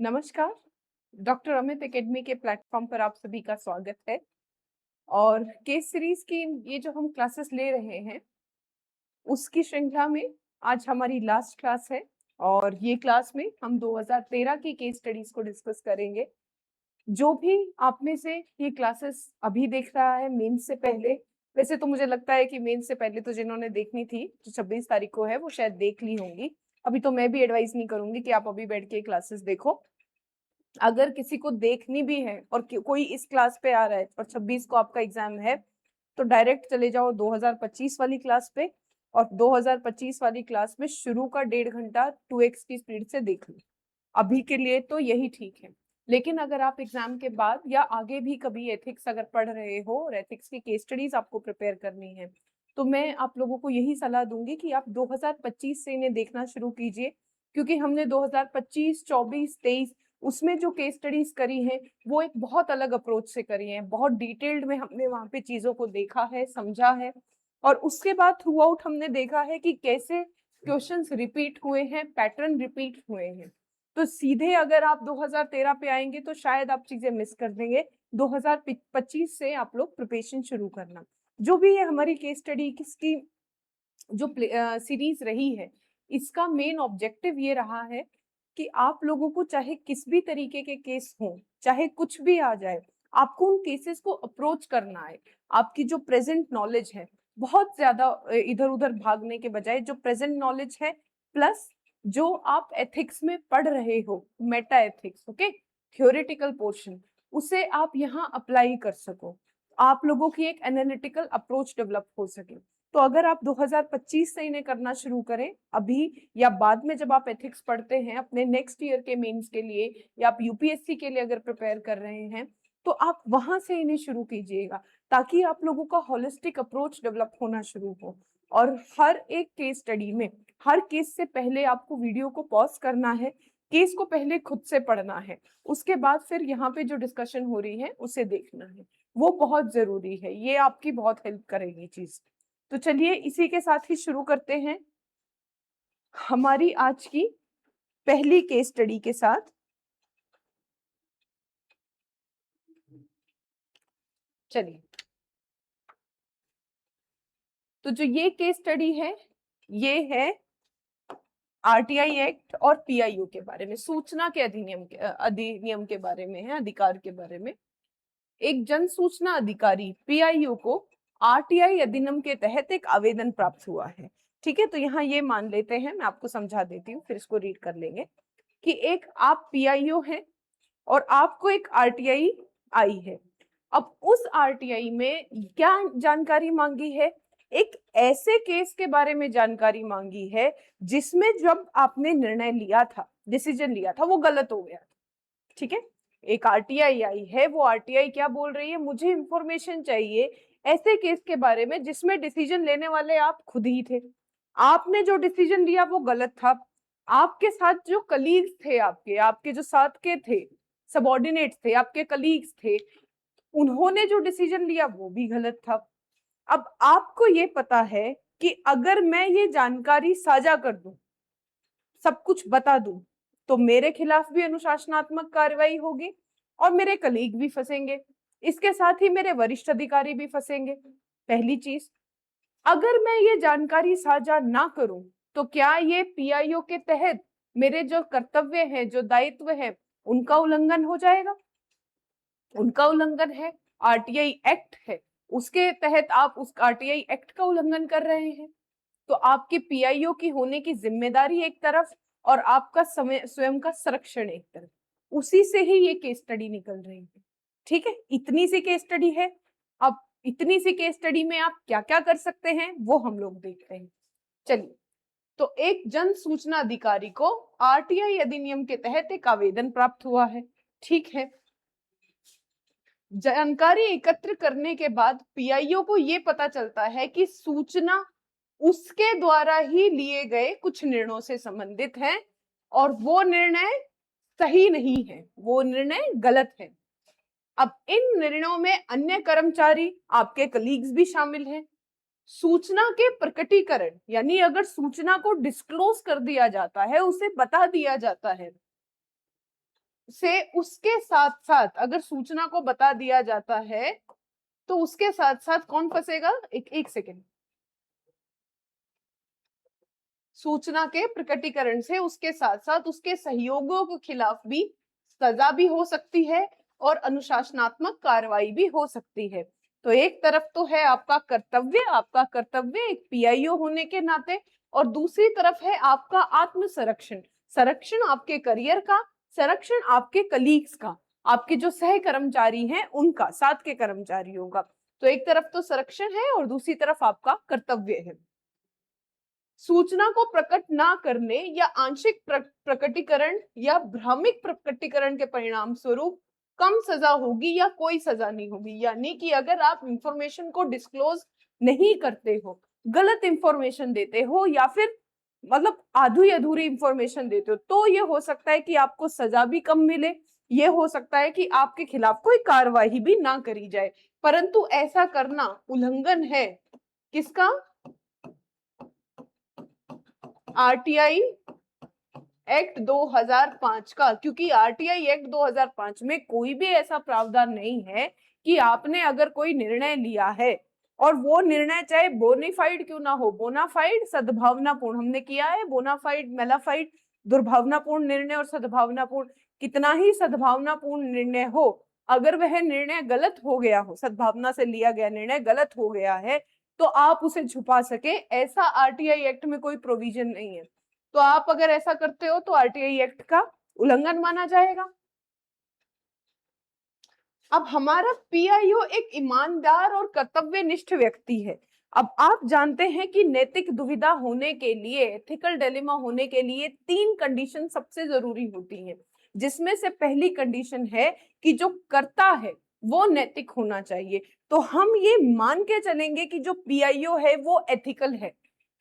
नमस्कार। Doctor Amit academy के platform पर आप सभी का स्वागत है। और केस सीरीज की ये जो हम क्लासेस ले रहे हैं उसकी श्रृंखला में आज हमारी लास्ट क्लास है। और ये क्लास में हम 2013 की केस स्टडीज को डिस्कस करेंगे। जो भी आप में से ये क्लासेस अभी देख रहा है मेंस से पहले, वैसे तो मुझे लगता है कि मेंस से पहले तो जिन्होंने देखनी थी जो 26 तारीख को है वो शायद देख ली होंगी। अभी तो मैं भी एडवाइस नहीं करूंगी कि आप अभी बैठ के क्लासेस देखो। अगर किसी को देखनी भी है और कोई इस क्लास पे आ रहा है और 26 को आपका एग्जाम है तो डायरेक्ट चले जाओ 2025 वाली क्लास पे। और 2025 वाली क्लास में शुरू का 1.5 घंटा 2x की स्पीड से देख लो। अभी के लिए तो यही ठीक है। लेकिन अगर आप एग्जाम के बाद या आगे भी कभी एथिक्स अगर पढ़ रहे हो और एथिक्स की केस स्टडीज आपको प्रिपेयर करनी है तो मैं आप लोगों को यही सलाह दूंगी कि आप 2025 से इन्हें देखना शुरू कीजिए। क्योंकि हमने 2025, 24, 23 उसमें जो केस स्टडीज करी हैं वो एक बहुत अलग अप्रोच से करी हैं। बहुत डिटेल्ड में हमने वहां पे चीजों को देखा है, समझा है। और उसके बाद थ्रू आउट हमने देखा है कि कैसे क्वेश्चंस रिपीट हुए हैं, पैटर्न रिपीट हुए हैं। तो सीधे अगर आप 2013 पे आएंगे तो शायद आप चीजें मिस कर देंगे। 2025 से आप लोग प्रिपरेशन शुरू करना। जो भी है हमारी केस स्टडी किसकी जो सीरीज रही है, इसका मेन ऑब्जेक्टिव ये रहा है कि आप लोगों को चाहे किस भी तरीके के केस हो, चाहे कुछ भी आ जाए, आपको उन केसेस को अप्रोच करना है। आपकी जो प्रेजेंट नॉलेज है, बहुत ज्यादा इधर उधर भागने के बजाय जो प्रेजेंट नॉलेज है प्लस जो आप एथिक्स में पढ़ रहे हो, Meta ethics, okay, theoretical portion, उसे आप यहाँ अप्लाई कर सको। आप लोगों की एक एनालिटिकल अप्रोच डेवलप हो सके। तो अगर आप 2025 से इन्हें करना शुरू करें अभी या बाद में जब आप एथिक्स पढ़ते हैं अपने नेक्स्ट ईयर के मेंस के लिए या आप यूपीएससी के लिए अगर प्रिपेयर कर रहे हैं तो आप वहां से इन्हें शुरू कीजिएगा ताकि आप लोगों का होलिस्टिक अप्रोच डेवलप होना शुरू हो। और हर एक केस स्टडी में हर केस से पहले आपको वीडियो को पॉज करना है, केस को पहले खुद से पढ़ना है, उसके बाद फिर यहाँ पे जो डिस्कशन हो रही है उसे देखना है। वो बहुत जरूरी है, ये आपकी बहुत हेल्प करेगी चीज। तो चलिए इसी के साथ ही शुरू करते हैं हमारी आज की पहली केस स्टडी के साथ। चलिए, तो जो ये केस स्टडी है ये है आरटीआई एक्ट और पीआईयू के बारे में, सूचना के अधिनियम के बारे में है, अधिकार के बारे में। एक जन सूचना अधिकारी पीआईयू को आरटीआई अधिनियम के तहत एक आवेदन प्राप्त हुआ है। ठीक है, तो यहाँ ये मान लेते हैं, मैं आपको समझा देती हूँ फिर इसको रीड कर लेंगे कि एक आप पीआईओ हैं और आपको एक आरटीआई आई है। अब उस आरटीआई में क्या जानकारी मांगी है? एक ऐसे केस के बारे में जानकारी मांगी है जिसमें जब आपने निर्णय लिया था, डिसीजन लिया था, वो गलत हो गया था। ठीक है, एक आरटीआई आई है, वो आरटीआई क्या बोल रही है, मुझे इंफॉर्मेशन चाहिए ऐसे केस के बारे में जिसमें डिसीजन लेने वाले आप खुद ही थे, आपने जो डिसीजन लिया वो गलत था, आपके साथ जो कलीग्स थे, आपके आपके जो साथ के थे, सबॉर्डिनेट्स थे, आपके कलीग्स थे, उन्होंने जो डिसीजन लिया वो भी गलत था। अब आपको ये पता है कि अगर मैं ये जानकारी साझा कर दूं, सब कुछ बता दूं, तो मेरे खिलाफ भी अनुशासनात्मक कार्रवाई होगी और मेरे कलीग भी फंसेंगे, इसके साथ ही मेरे वरिष्ठ अधिकारी भी फंसेंगे। पहली चीज, अगर मैं ये जानकारी साझा ना करूं तो क्या ये पीआईओ के तहत मेरे जो कर्तव्य है, जो दायित्व है, उनका उल्लंघन हो जाएगा? उनका उल्लंघन है, आरटीआई एक्ट है, उसके तहत आप उस आरटीआई एक्ट का उल्लंघन कर रहे हैं। तो आपके पीआईओ की होने की जिम्मेदारी एक तरफ और आपका समय स्वयं का संरक्षण एक तरफ, उसी से ही ये केस स्टडी निकल रही है। ठीक है, इतनी सी केस स्टडी है। अब इतनी सी केस स्टडी में आप क्या क्या कर सकते हैं वो हम लोग देखते हैं। चलिए, तो एक जन सूचना अधिकारी को आरटीआई अधिनियम के तहत एक आवेदन प्राप्त हुआ है। ठीक है, जानकारी एकत्र करने के बाद पीआईओ को यह पता चलता है कि सूचना उसके द्वारा ही लिए गए कुछ निर्णयों से संबंधित है और वो निर्णय सही नहीं है, वो निर्णय गलत है। अब इन निर्णयों में अन्य कर्मचारी, आपके कलीग्स भी शामिल हैं। सूचना के प्रकटीकरण, यानी अगर सूचना को डिस्क्लोज कर दिया जाता है, उसे बता दिया जाता है, से उसके साथ साथ अगर सूचना को बता दिया जाता है तो उसके साथ साथ कौन फंसेगा? एक सेकेंड। सूचना के प्रकटीकरण से उसके साथ साथ उसके सहयोगियों के खिलाफ भी सजा भी हो सकती है और अनुशासनात्मक कार्रवाई भी हो सकती है। तो एक तरफ तो है आपका कर्तव्य एक पीआईओ होने के नाते, और दूसरी तरफ है आपका आत्म संरक्षण, संरक्षण आपके करियर का, संरक्षण आपके कलीग्स का, आपके जो सह कर्मचारी हैं उनका, साथ के कर्मचारियों का। तो एक तरफ तो संरक्षण है और दूसरी तरफ आपका कर्तव्य है। सूचना को प्रकट ना करने या आंशिक प्रकटीकरण या भ्रामिक प्रकटीकरण के परिणाम स्वरूप कम सजा होगी या कोई सजा नहीं होगी। यानी कि अगर आप इंफॉर्मेशन को डिस्क्लोज नहीं करते हो, गलत इंफॉर्मेशन देते हो या फिर मतलब आधी अधूरी इंफॉर्मेशन देते हो, तो ये हो सकता है कि आपको सजा भी कम मिले, ये हो सकता है कि आपके खिलाफ कोई कार्रवाई भी ना करी जाए। परंतु ऐसा करना उल्लंघन है किसका? आरटीआई एक्ट 2005 का। क्योंकि आरटीआई एक्ट 2005 में कोई भी ऐसा प्रावधान नहीं है कि आपने अगर कोई निर्णय लिया है और वो निर्णय चाहे बोनाफाइड क्यों ना हो, बोनाफाइड सद्भावनापूर्ण हमने किया है, बोनाफाइड मेलाफाइड दुर्भावनापूर्ण निर्णय और सद्भावनापूर्ण, कितना ही सद्भावनापूर्ण निर्णय हो, अगर वह निर्णय गलत हो गया हो, सद्भावना से लिया गया निर्णय गलत हो गया है, तो आप उसे छुपा सके, ऐसा आरटीआई एक्ट में कोई प्रोविजन नहीं है। तो आप अगर ऐसा करते हो तो आरटीआई एक्ट का उल्लंघन माना जाएगा। अब हमारा पीआईओ एक ईमानदार और कर्तव्यनिष्ठ व्यक्ति है। अब आप जानते हैं कि नैतिक दुविधा होने के लिए, एथिकल डिलेमा होने के लिए 3 कंडीशन सबसे जरूरी होती हैं, जिसमें से पहली कंडीशन है कि जो कर्ता है वो नैतिक होना चाहिए। तो हम ये मान के चलेंगे कि जो पीआईओ है वो एथिकल है,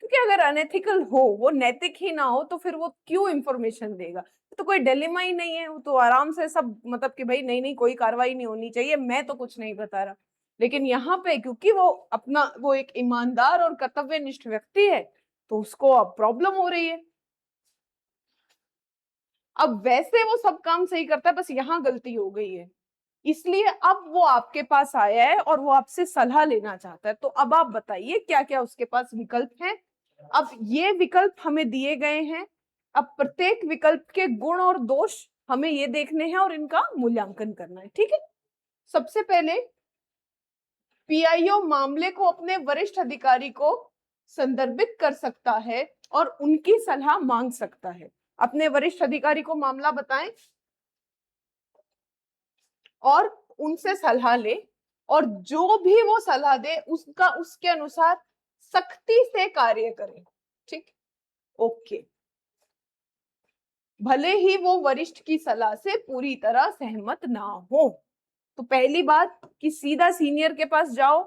क्योंकि अगर अनएथिकल हो, वो नैतिक ही ना हो, तो फिर वो क्यों इंफॉर्मेशन देगा? तो कोई डिलेमा ही नहीं है, वो तो आराम से सब मतलब कि भाई नहीं नहीं कोई कार्रवाई नहीं होनी चाहिए, मैं तो कुछ नहीं बता रहा। लेकिन यहाँ पे क्योंकि वो एक ईमानदार और कर्तव्यनिष्ठ व्यक्ति है, तो उसको अब प्रॉब्लम हो रही है। अब वैसे वो सब काम सही करता है, बस यहाँ गलती हो गई है, इसलिए अब वो आपके पास आया है और वो आपसे सलाह लेना चाहता है। तो अब आप बताइए क्या क्या उसके पास विकल्प हैं। अब ये विकल्प हमें दिए गए हैं। अब प्रत्येक विकल्प के गुण और दोष हमें ये देखने हैं और इनका मूल्यांकन करना है, ठीक है। सबसे पहले पीआईओ मामले को अपने वरिष्ठ अधिकारी को संदर्भित कर सकता है और उनकी सलाह मांग सकता है। अपने वरिष्ठ अधिकारी को मामला बताएं और उनसे सलाह ले, और जो भी वो सलाह दे उसके अनुसार सख्ती से कार्य करें, ठीक। ओके, भले ही वो वरिष्ठ की सलाह से पूरी तरह सहमत ना हो। तो पहली बात कि सीधा सीनियर के पास जाओ,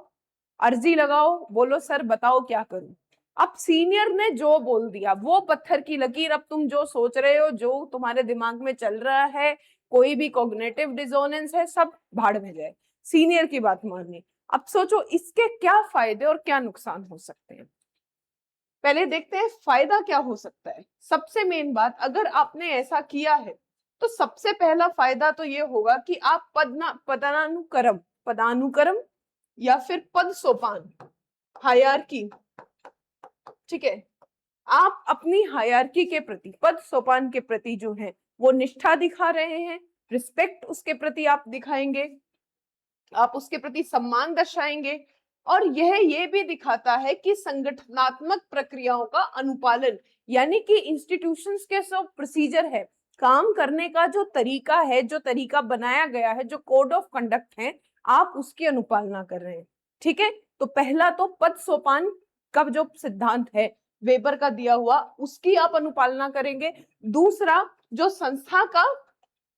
अर्जी लगाओ, बोलो सर बताओ क्या करूं। अब सीनियर ने जो बोल दिया वो पत्थर की लकीर, अब तुम जो सोच रहे हो, जो तुम्हारे दिमाग में चल रहा है, कोई भी कॉग्निटिव डिसोनेंस है, सब भाड़ में जाए, सीनियर की बात माननी। अब सोचो इसके क्या फायदे और क्या नुकसान हो सकते हैं। पहले देखते हैं फायदा क्या हो सकता है। सबसे मेन बात, अगर आपने ऐसा किया है तो सबसे पहला फायदा तो ये होगा कि आप पदानुक्रम या फिर पद सोपान, हायरार्की, ठीक है, आप अपनी हायरार्की के प्रति, पद सोपान के प्रति जो है वो निष्ठा दिखा रहे हैं, रिस्पेक्ट उसके प्रति आप दिखाएंगे, आप उसके प्रति सम्मान दर्शाएंगे। और यह ये भी दिखाता है कि संगठनात्मक प्रक्रियाओं का अनुपालन, यानी कि इंस्टीट्यूशंस के जो प्रोसीजर है, काम करने का जो तरीका है, जो तरीका बनाया गया है, जो कोड ऑफ कंडक्ट है, आप उसकी अनुपालना कर रहे हैं, ठीक है। तो पहला तो पद सोपान का जो सिद्धांत है वेबर का दिया हुआ, उसकी आप अनुपालना करेंगे। दूसरा, जो संस्था का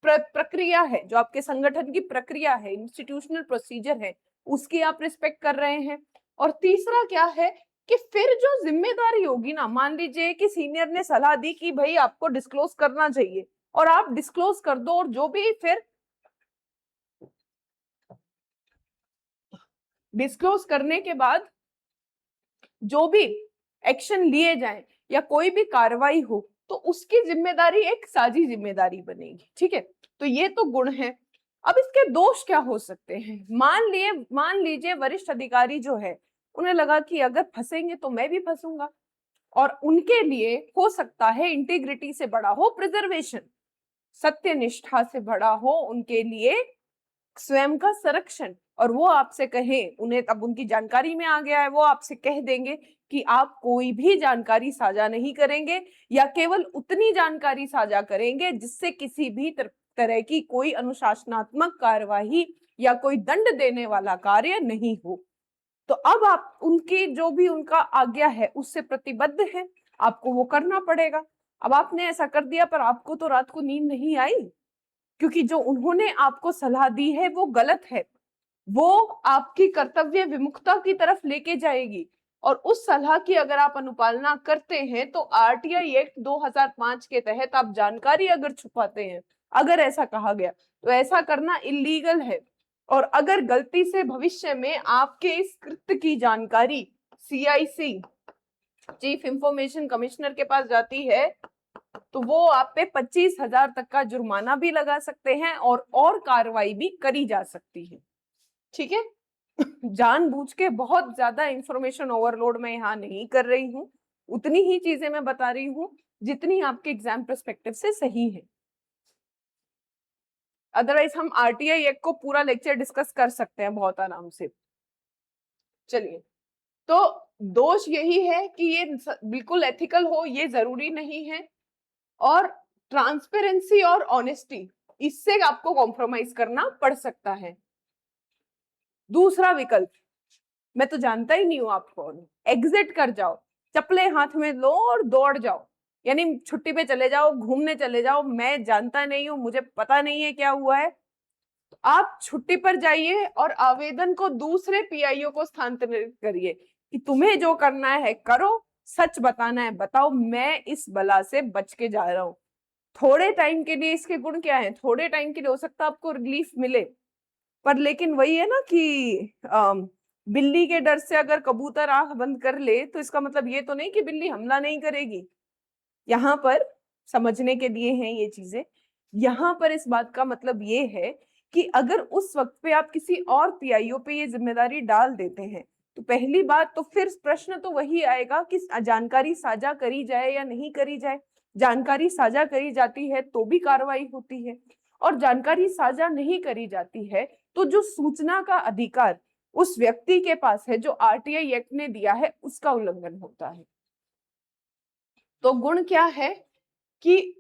प्रक्रिया है, जो आपके संगठन की प्रक्रिया है, इंस्टीट्यूशनल प्रोसीजर है, उसकी आप रिस्पेक्ट कर रहे हैं। और तीसरा क्या है कि फिर जो जिम्मेदारी होगी ना, मान लीजिए कि सीनियर ने सलाह दी कि भाई आपको डिस्क्लोज करना चाहिए और आप डिस्क्लोज कर दो, और जो भी फिर डिस्क्लोज करने के बाद जो भी एक्शन लिए जाए या कोई भी कार्रवाई हो, तो उसकी जिम्मेदारी एक साझी जिम्मेदारी बनेगी। ठीक है, तो ये तो गुण है। अब इसके दोष क्या हो सकते हैं? मान लीजिए वरिष्ठ अधिकारी जो है, उन्हें लगा कि अगर फंसेंगे तो मैं भी फंसूंगा, और उनके लिए हो सकता है इंटीग्रिटी से बड़ा हो प्रिजर्वेशन, सत्य निष्ठा से बड़ा हो उनके लिए स्वयं का संरक्षण। और वो आपसे कहें, उन्हें तब उनकी जानकारी में आ गया है, वो आपसे कह देंगे कि आप कोई भी जानकारी साझा नहीं करेंगे, या केवल उतनी जानकारी साझा करेंगे जिससे किसी भी तरह की कोई अनुशासनात्मक कार्यवाही या कोई दंड देने वाला कार्य नहीं हो। तो अब आप उनकी जो भी उनका आज्ञा है उससे प्रतिबद्ध है, आपको वो करना पड़ेगा। अब आपने ऐसा कर दिया, पर आपको तो रात को नींद नहीं आई, क्योंकि जो उन्होंने आपको सलाह दी है वो गलत है, वो आपकी कर्तव्य विमुखता की तरफ लेके जाएगी। और उस सलाह की अगर आप अनुपालना करते हैं तो आरटीआई एक्ट 2005 के तहत आप जानकारी अगर छुपाते हैं, अगर ऐसा कहा गया, तो ऐसा करना इलीगल है। और अगर गलती से भविष्य में आपके इस कृत्य की जानकारी सीआईसी, चीफ इंफॉर्मेशन कमिश्नर के पास जाती है, तो वो आप पे 25,000 तक का जुर्माना भी लगा सकते हैं और कार्रवाई भी करी जा सकती है। ठीक है, जानबूझ के बहुत ज्यादा इंफॉर्मेशन ओवरलोड मैं यहाँ नहीं कर रही हूँ, उतनी ही चीजें मैं बता रही हूँ जितनी आपके एग्जाम पर्सपेक्टिव से सही है। अदरवाइज हम आरटीआई एक्ट को पूरा लेक्चर डिस्कस कर सकते हैं बहुत आराम से। चलिए, तो दोष यही है कि ये बिल्कुल एथिकल हो ये जरूरी नहीं है, और ट्रांसपेरेंसी और ऑनेस्टी, इससे आपको कॉम्प्रोमाइज करना पड़ सकता है। दूसरा विकल्प, मैं तो जानता ही नहीं हूं आप कौन, एग्जिट कर जाओ, चप्पलें हाथ में लो और दौड़ जाओ, यानी छुट्टी पे चले जाओ, घूमने चले जाओ, मैं जानता नहीं हूं, मुझे पता नहीं है क्या हुआ है। तो आप छुट्टी पर जाइए और आवेदन को दूसरे पीआईओ को स्थानांतरित करिए कि तुम्हें जो करना है करो, सच बताना है बताओ, मैं इस बला से बच के जा रहा हूं। थोड़े टाइम के लिए इसके गुण क्या है, थोड़े टाइम के लिए हो सकता है आपको रिलीफ मिले, पर लेकिन वही है ना कि बिल्ली के डर से अगर कबूतर आंख बंद कर ले, तो इसका मतलब ये तो नहीं कि बिल्ली हमला नहीं करेगी। यहाँ पर समझने के लिए हैं ये चीजें। यहाँ पर इस बात का मतलब ये है कि अगर उस वक्त पे आप किसी और पीआईओ पे ये जिम्मेदारी डाल देते हैं, तो पहली बात तो फिर प्रश्न तो वही आएगा कि जानकारी साझा करी जाए या नहीं करी जाए। जानकारी साझा करी जाती है तो भी कार्रवाई होती है, और जानकारी साझा नहीं करी जाती है तो जो सूचना का अधिकार उस व्यक्ति के पास है जो आरटीआई एक्ट ने दिया है, उसका उल्लंघन होता है। तो गुण क्या है कि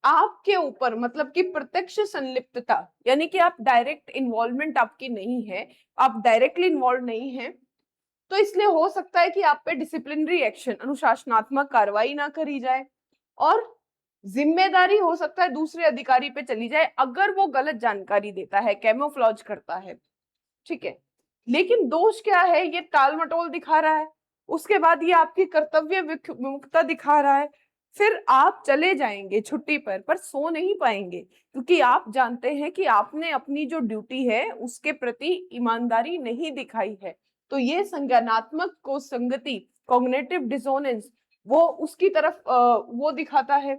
आपके ऊपर मतलब कि प्रत्यक्ष संलिप्तता, यानी कि आप डायरेक्ट इन्वॉल्वमेंट आपकी नहीं है, आप डायरेक्टली इन्वॉल्व नहीं है, तो इसलिए हो सकता है कि आप पे डिसिप्लिनरी एक्शन, अनुशासनात्मक कार्रवाई ना करी जाए, और जिम्मेदारी हो सकता है दूसरे अधिकारी पे चली जाए अगर वो गलत जानकारी देता है, कैमोफ्लॉज करता है। ठीक है, लेकिन दोष क्या है, ये टाल मटोल दिखा रहा है, उसके बाद ये आपकी कर्तव्य विमुखता दिखा रहा है, फिर आप चले जाएंगे छुट्टी पर सो नहीं पाएंगे, क्योंकि आप जानते हैं कि आपने अपनी जो ड्यूटी है उसके प्रति ईमानदारी नहीं दिखाई है। तो ये संज्ञानात्मक को संगति, कॉग्निटिव डिसोनेंस, वो उसकी तरफ वो दिखाता है।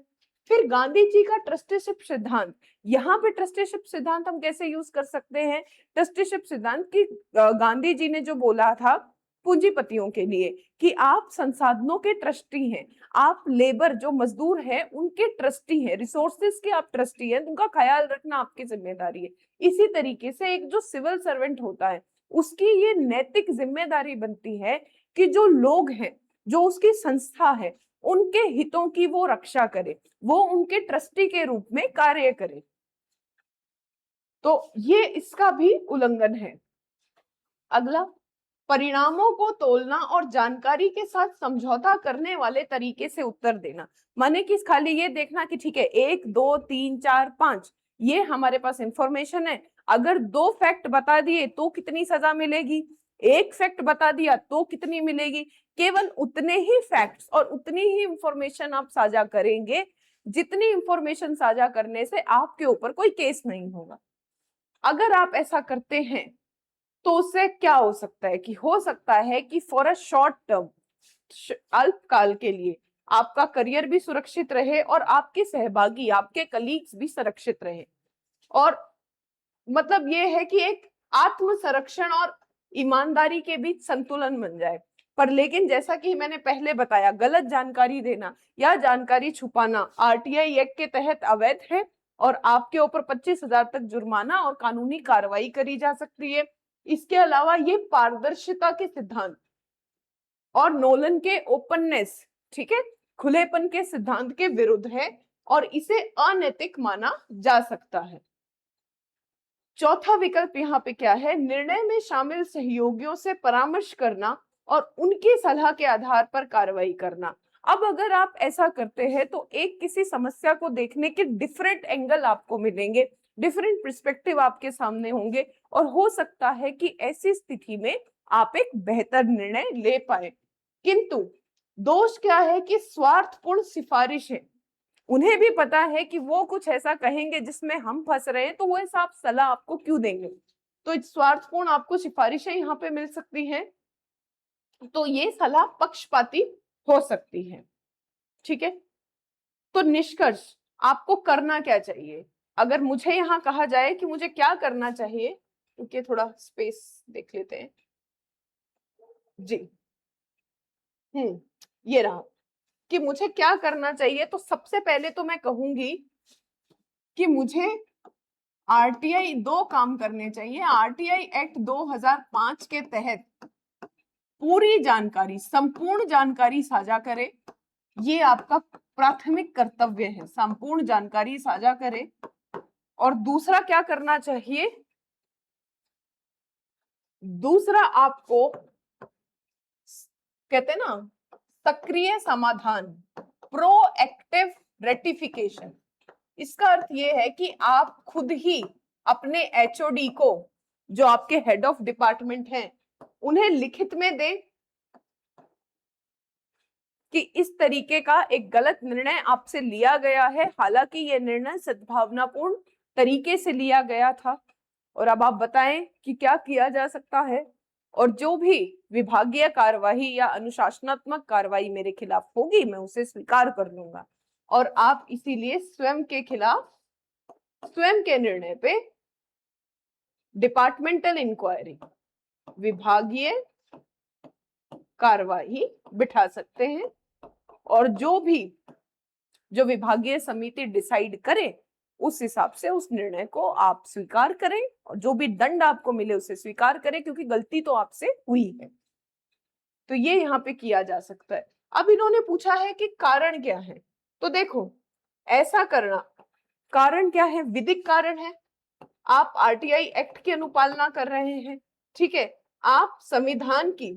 फिर गांधी जी का ट्रस्टीशिप सिद्धांत, यहाँ पे ट्रस्टीशिप सिद्धांत हम कैसे यूज कर सकते हैं? ट्रस्टीशिप सिद्धांत की गांधी जी ने जो बोला था पूंजीपतियों के लिए कि आप संसाधनों के ट्रस्टी हैं, आप लेबर जो मजदूर हैं उनके ट्रस्टी हैं, रिसोर्सेज के आप ट्रस्टी हैं, उनका ख्याल रखना आपकी जिम्मेदारी है। इसी तरीके से एक जो सिविल सर्वेंट होता है उसकी ये नैतिक जिम्मेदारी बनती है कि जो लोग हैं, जो उसकी संस्था है, उनके हितों की वो रक्षा करे, वो उनके ट्रस्टी के रूप में कार्य करे। तो ये इसका भी उल्लंघन है। अगला, परिणामों को तोलना और जानकारी के साथ समझौता करने वाले तरीके से उत्तर देना, माने कि खाली ये देखना कि ठीक है 1 2 3 4 5 ये हमारे पास इंफॉर्मेशन है, अगर 2 फैक्ट बता दिए तो कितनी सजा मिलेगी, 1 फैक्ट बता दिया तो कितनी मिलेगी, केवल उतने ही फैक्ट्स और उतनी ही इंफॉर्मेशन आप साझा करेंगे जितनी इंफॉर्मेशन साझा करने से आपके ऊपर कोई केस नहीं होगा। अगर आप ऐसा करते हैं तो उससे क्या हो सकता है कि फॉर अ शॉर्ट टर्म, अल्पकाल के लिए आपका करियर भी सुरक्षित रहे और आपके सहभागी, आपके कलीग्स भी सुरक्षित रहे। और मतलब ये है कि एक आत्म संरक्षण और ईमानदारी के बीच संतुलन बन जाए। पर लेकिन जैसा कि मैंने पहले बताया, गलत जानकारी देना या जानकारी छुपाना आरटीआई एक्ट के तहत अवैध है और आपके ऊपर 25,000 तक जुर्माना और कानूनी कार्रवाई करी जा सकती है। इसके अलावा ये पारदर्शिता के सिद्धांत और नोलन के ओपननेस, ठीक है, खुलेपन के सिद्धांत के विरुद्ध है और इसे अनैतिक माना जा सकता है। चौथा विकल्प यहाँ पे क्या है, निर्णय में शामिल सहयोगियों से परामर्श करना और उनकी सलाह के आधार पर कार्रवाई करना। अब अगर आप ऐसा करते हैं तो एक किसी समस्या को देखने के डिफरेंट एंगल आपको मिलेंगे, डिफरेंट पर्सपेक्टिव आपके सामने होंगे और हो सकता है कि ऐसी स्थिति में आप एक बेहतर निर्णय ले पाए। किंतु दोष क्या है कि स्वार्थपूर्ण सिफारिश है। उन्हें भी पता है कि वो कुछ ऐसा कहेंगे जिसमें हम फंस रहे हैं, तो वो ऐसा आप सलाह आपको क्यों देंगे। तो स्वार्थपूर्ण आपको सिफारिशें यहाँ पे मिल सकती हैं, तो ये सलाह पक्षपाती हो सकती है। ठीक है, तो निष्कर्ष आपको करना क्या चाहिए। अगर मुझे यहाँ कहा जाए कि मुझे क्या करना चाहिए, क्योंकि थोड़ा स्पेस देख लेते हैं जी। ये रहा कि मुझे क्या करना चाहिए। तो सबसे पहले तो मैं कहूंगी कि मुझे आरटीआई 2 काम करने चाहिए। आरटीआई एक्ट 2005 के तहत पूरी जानकारी, संपूर्ण जानकारी साझा करे, ये आपका प्राथमिक कर्तव्य है, संपूर्ण जानकारी साझा करे। और दूसरा क्या करना चाहिए, दूसरा आपको कहते हैं ना सक्रिय समाधान, प्रोएक्टिव रेटिफिकेशन। इसका अर्थ ये है कि आप खुद ही अपने एचओडी को, जो आपके हेड ऑफ डिपार्टमेंट हैं, उन्हें लिखित में दें कि इस तरीके का एक गलत निर्णय आपसे लिया गया है, हालांकि यह निर्णय सद्भावनापूर्ण तरीके से लिया गया था। और अब आप बताएं कि क्या किया जा सकता है, और जो भी विभागीय कार्यवाही या अनुशासनात्मक कार्रवाई मेरे खिलाफ होगी मैं उसे स्वीकार कर लूंगा। और आप इसीलिए स्वयं के खिलाफ, स्वयं के निर्णय पे डिपार्टमेंटल इंक्वायरी, विभागीय कार्यवाही बिठा सकते हैं। और जो विभागीय समिति डिसाइड करे उस हिसाब से उस निर्णय को आप स्वीकार करें और जो भी दंड आपको मिले उसे स्वीकार करें, क्योंकि गलती तो आपसे हुई है। तो ये यहाँ पे किया जा सकता है। अब इन्होंने पूछा है कि कारण क्या है, तो देखो ऐसा करना, कारण क्या है, विधिक कारण है। आप आरटीआई एक्ट की अनुपालना कर रहे हैं, ठीक है, आप संविधान की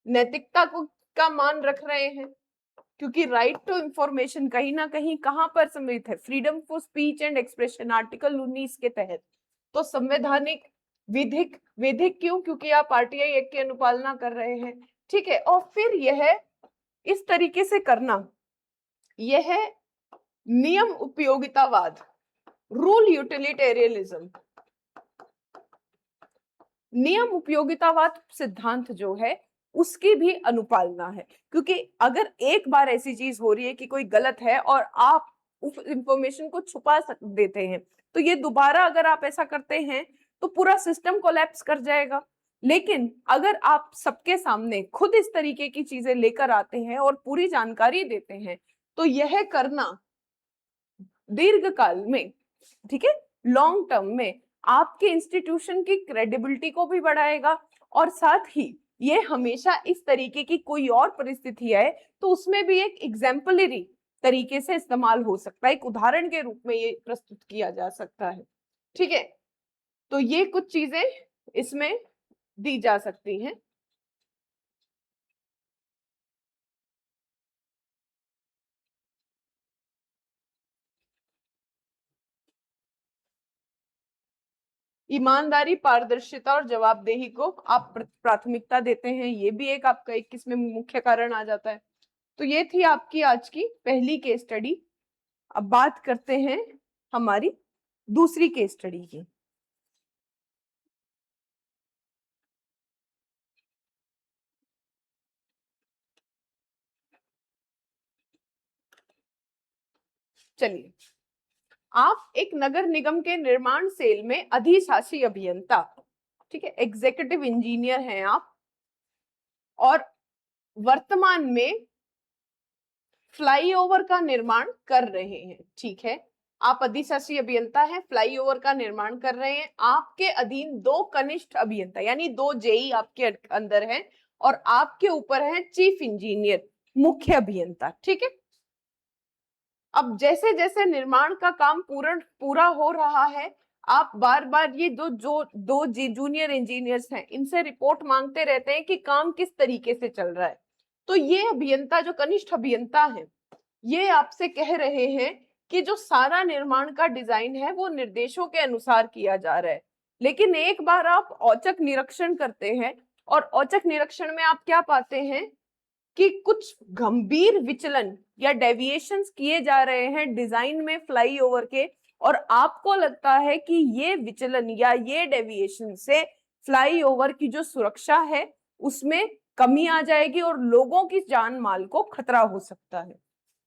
नैतिकता को का मान रख रहे हैं, क्योंकि राइट टू इंफॉर्मेशन कहीं ना कहीं कहां पर सम्मिलित है, freedom for speech and expression, article 19 के तहत। तो संवैधानिक, विधिक, विधिक क्यों, क्योंकि आप आरटीआई एक्ट की अनुपालना कर रहे हैं, ठीक है। और फिर यह इस तरीके से करना, यह नियम उपयोगितावाद, रूल यूटिलिटेरियनिज्म, नियम उपयोगितावाद सिद्धांत जो है उसकी भी अनुपालना है। क्योंकि अगर एक बार ऐसी चीज हो रही है कि कोई गलत है और आप उस इंफॉर्मेशन को छुपा देते हैं, तो ये दोबारा अगर आप ऐसा करते हैं तो पूरा सिस्टम कोलैप्स कर जाएगा। लेकिन अगर आप सबके सामने खुद इस तरीके की चीजें लेकर आते हैं और पूरी जानकारी देते हैं, तो यह करना दीर्घकाल में, ठीक है, लॉन्ग टर्म में आपके इंस्टीट्यूशन की क्रेडिबिलिटी को भी बढ़ाएगा। और साथ ही ये हमेशा इस तरीके की कोई और परिस्थिति है तो उसमें भी एक एग्जाम्पलरी तरीके से इस्तेमाल हो सकता है, एक उदाहरण के रूप में ये प्रस्तुत किया जा सकता है। ठीक है, तो ये कुछ चीजें इसमें दी जा सकती हैं। ईमानदारी, पारदर्शिता और जवाबदेही को आप प्राथमिकता देते हैं, ये भी एक आपका एक इसमें मुख्य कारण आ जाता है। तो ये थी आपकी आज की पहली केस स्टडी। अब बात करते हैं हमारी दूसरी केस स्टडी की। चलिए, आप एक नगर निगम के निर्माण सेल में अधिशासी अभियंता, ठीक है, एग्जीक्यूटिव इंजीनियर हैं आप, और वर्तमान में फ्लाईओवर का निर्माण कर रहे हैं। ठीक है, आप अधिशासी अभियंता हैं, फ्लाईओवर का निर्माण कर रहे हैं। आपके अधीन 2 कनिष्ठ अभियंता यानी 2 जेई आपके अंदर हैं, और आपके ऊपर है चीफ इंजीनियर, मुख्य अभियंता। ठीक है, अब जैसे जैसे निर्माण का काम पूरा हो रहा है, आप बार बार ये दो जूनियर इंजीनियर्स हैं, इनसे रिपोर्ट मांगते रहते हैं कि काम किस तरीके से चल रहा है। तो ये अभियंता, जो कनिष्ठ अभियंता हैं, ये आपसे कह रहे हैं कि जो सारा निर्माण का डिजाइन है वो निर्देशों के अनुसार किया जा रहा है। लेकिन एक बार आप औचक निरीक्षण करते हैं, और औचक निरीक्षण में आप क्या पाते हैं कि कुछ गंभीर विचलन या डेविएशंस किए जा रहे हैं डिजाइन में फ्लाईओवर के, और आपको लगता है कि ये विचलन या ये डेविएशन से फ्लाईओवर की जो सुरक्षा है उसमें कमी आ जाएगी और लोगों की जान माल को खतरा हो सकता है।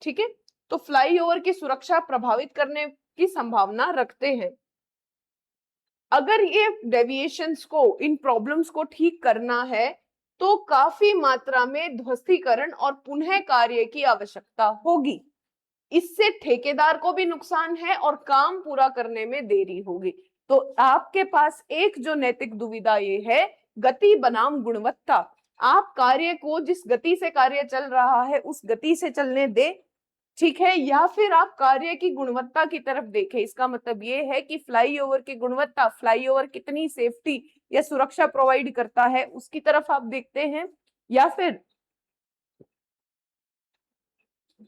ठीक है, तो फ्लाईओवर की सुरक्षा प्रभावित करने की संभावना रखते हैं। अगर ये डेविएशंस को, इन प्रॉब्लम्स को ठीक करना है तो काफी मात्रा में ध्वस्तीकरण और पुनः कार्य की आवश्यकता होगी। इससे ठेकेदार को भी नुकसान है और काम पूरा करने में देरी होगी। तो आपके पास एक जो नैतिक दुविधा ये है, गति बनाम गुणवत्ता। आप कार्य को, जिस गति से कार्य चल रहा है उस गति से चलने दे, ठीक है, या फिर आप कार्य की गुणवत्ता की तरफ देखें। इसका मतलब ये है कि फ्लाईओवर की गुणवत्ता, फ्लाईओवर कितनी सेफ्टी या सुरक्षा प्रोवाइड करता है उसकी तरफ आप देखते हैं, या फिर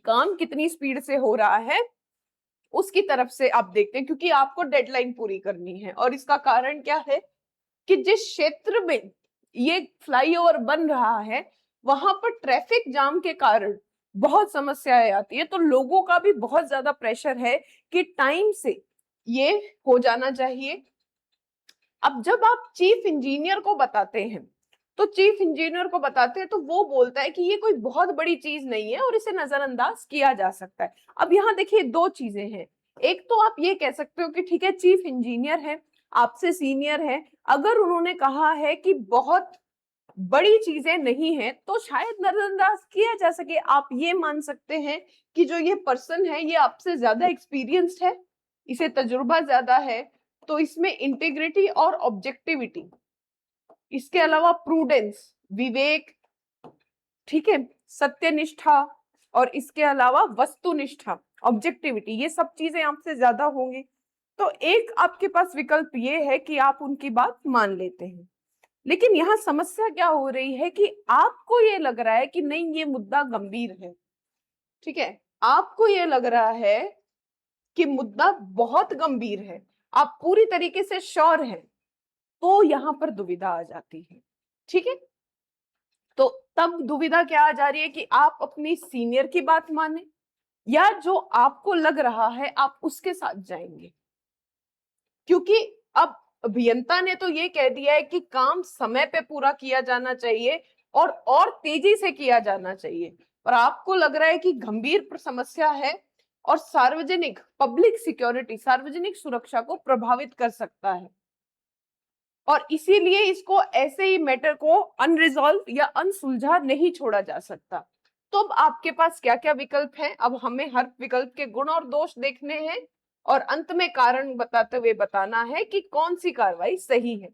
काम कितनी स्पीड से हो रहा है उसकी तरफ से आप देखते हैं, क्योंकि आपको डेडलाइन पूरी करनी है। और इसका कारण क्या है कि जिस क्षेत्र में ये फ्लाईओवर बन रहा है वहां पर ट्रैफिक जाम के कारण बहुत समस्याएं आती है, तो लोगों का भी बहुत ज्यादा प्रेशर है कि टाइम से ये हो जाना चाहिए। अब जब आप चीफ इंजीनियर को बताते हैं तो वो बोलता है कि ये कोई बहुत बड़ी चीज नहीं है और इसे नजरअंदाज किया जा सकता है। अब यहाँ देखिए 2 चीजें हैं। एक तो आप ये कह सकते हो कि ठीक है, चीफ इंजीनियर है, आपसे सीनियर है, अगर उन्होंने कहा है कि बहुत बड़ी चीजें नहीं है तो शायद नजरअंदाज किया जा सके। आप ये मान सकते हैं कि जो ये पर्सन है ये आपसे ज्यादा एक्सपीरियंस्ड है, इसे तजुर्बा ज्यादा है, तो इसमें इंटीग्रिटी और ऑब्जेक्टिविटी, इसके अलावा प्रूडेंस, विवेक, ठीक है, सत्यनिष्ठा, और इसके अलावा वस्तुनिष्ठा, ऑब्जेक्टिविटी, ये सब चीजें आपसे ज्यादा होंगी। तो एक आपके पास विकल्प ये है कि आप उनकी बात मान लेते हैं। लेकिन यहाँ समस्या क्या हो रही है कि आपको ये लग रहा है कि नहीं, ये मुद्दा गंभीर है। ठीक है, आपको ये लग रहा है कि मुद्दा बहुत गंभीर है, आप पूरी तरीके से श्योर हैं, तो यहां पर दुविधा आ जाती है। ठीक है, तो तब दुविधा क्या आ जा रही है कि आप अपनी सीनियर की बात माने या जो आपको लग रहा है आप उसके साथ जाएंगे। क्योंकि अब अभियंता ने तो ये कह दिया है कि काम समय पे पूरा किया जाना चाहिए और तेजी से किया जाना चाहिए, पर आपको लग रहा है कि गंभीर समस्या है और सार्वजनिक, पब्लिक सिक्योरिटी, सार्वजनिक सुरक्षा को प्रभावित कर सकता है, और इसीलिए इसको ऐसे ही मैटर को अनरिजॉल्व या अनसुलझा नहीं छोड़ा जा सकता। तो अब आपके पास क्या क्या विकल्प हैं, अब हमें हर विकल्प के गुण और दोष देखने हैं और अंत में कारण बताते हुए बताना है कि कौन सी कार्रवाई सही है।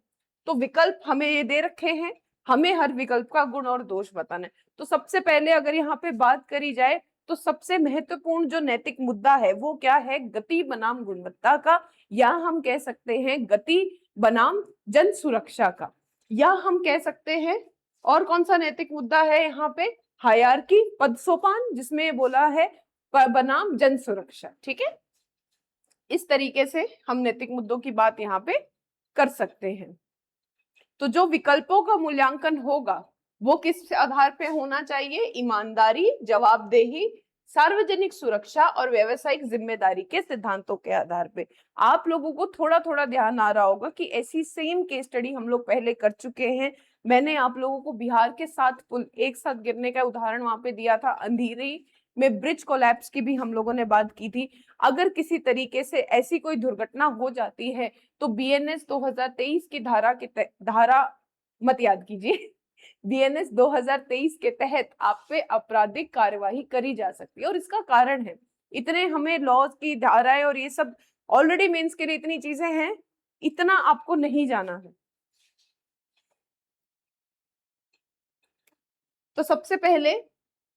तो विकल्प हमें ये दे रखे हैं, हमें हर विकल्प का गुण और दोष बताना है। तो सबसे पहले अगर यहाँ पे बात करी जाए तो सबसे महत्वपूर्ण जो नैतिक मुद्दा है वो क्या है, गति बनाम गुणवत्ता का, या हम कह सकते हैं गति बनाम जन सुरक्षा का, या हम कह सकते हैं और कौन सा नैतिक मुद्दा है यहाँ पे, हायरार्की, पद सोपान, जिसमें बोला है बनाम जन सुरक्षा। ठीक है, इस तरीके से हम नैतिक मुद्दों की बात यहाँ पे कर सकते हैं। तो जो विकल्पों का मूल्यांकन होगा वो किस आधार पे होना चाहिए, ईमानदारी, जवाबदेही, सार्वजनिक सुरक्षा और व्यवसायिक जिम्मेदारी के सिद्धांतों के आधार पे। आप लोगों को थोड़ा थोड़ा ध्यान आ रहा होगा कि ऐसी सेम केस स्टडी हम लोग पहले कर चुके हैं। मैंने आप लोगों को बिहार के 7 पुल एक साथ गिरने का उदाहरण वहां पे दिया था, अंधेरी में ब्रिज कोलैप्स की भी हम लोगों ने बात की थी। अगर किसी तरीके से ऐसी कोई दुर्घटना हो जाती है तो बीएनएस 2023 की धारा मत याद कीजिए, बीएनएस 2023 के तहत आप पे आपराधिक कार्यवाही करी जा सकती है। और इसका कारण है, इतने हमें लॉज की धाराएं और ये सब ऑलरेडी मेंस के लिए इतनी चीजें हैं, इतना आपको नहीं जाना है। तो सबसे पहले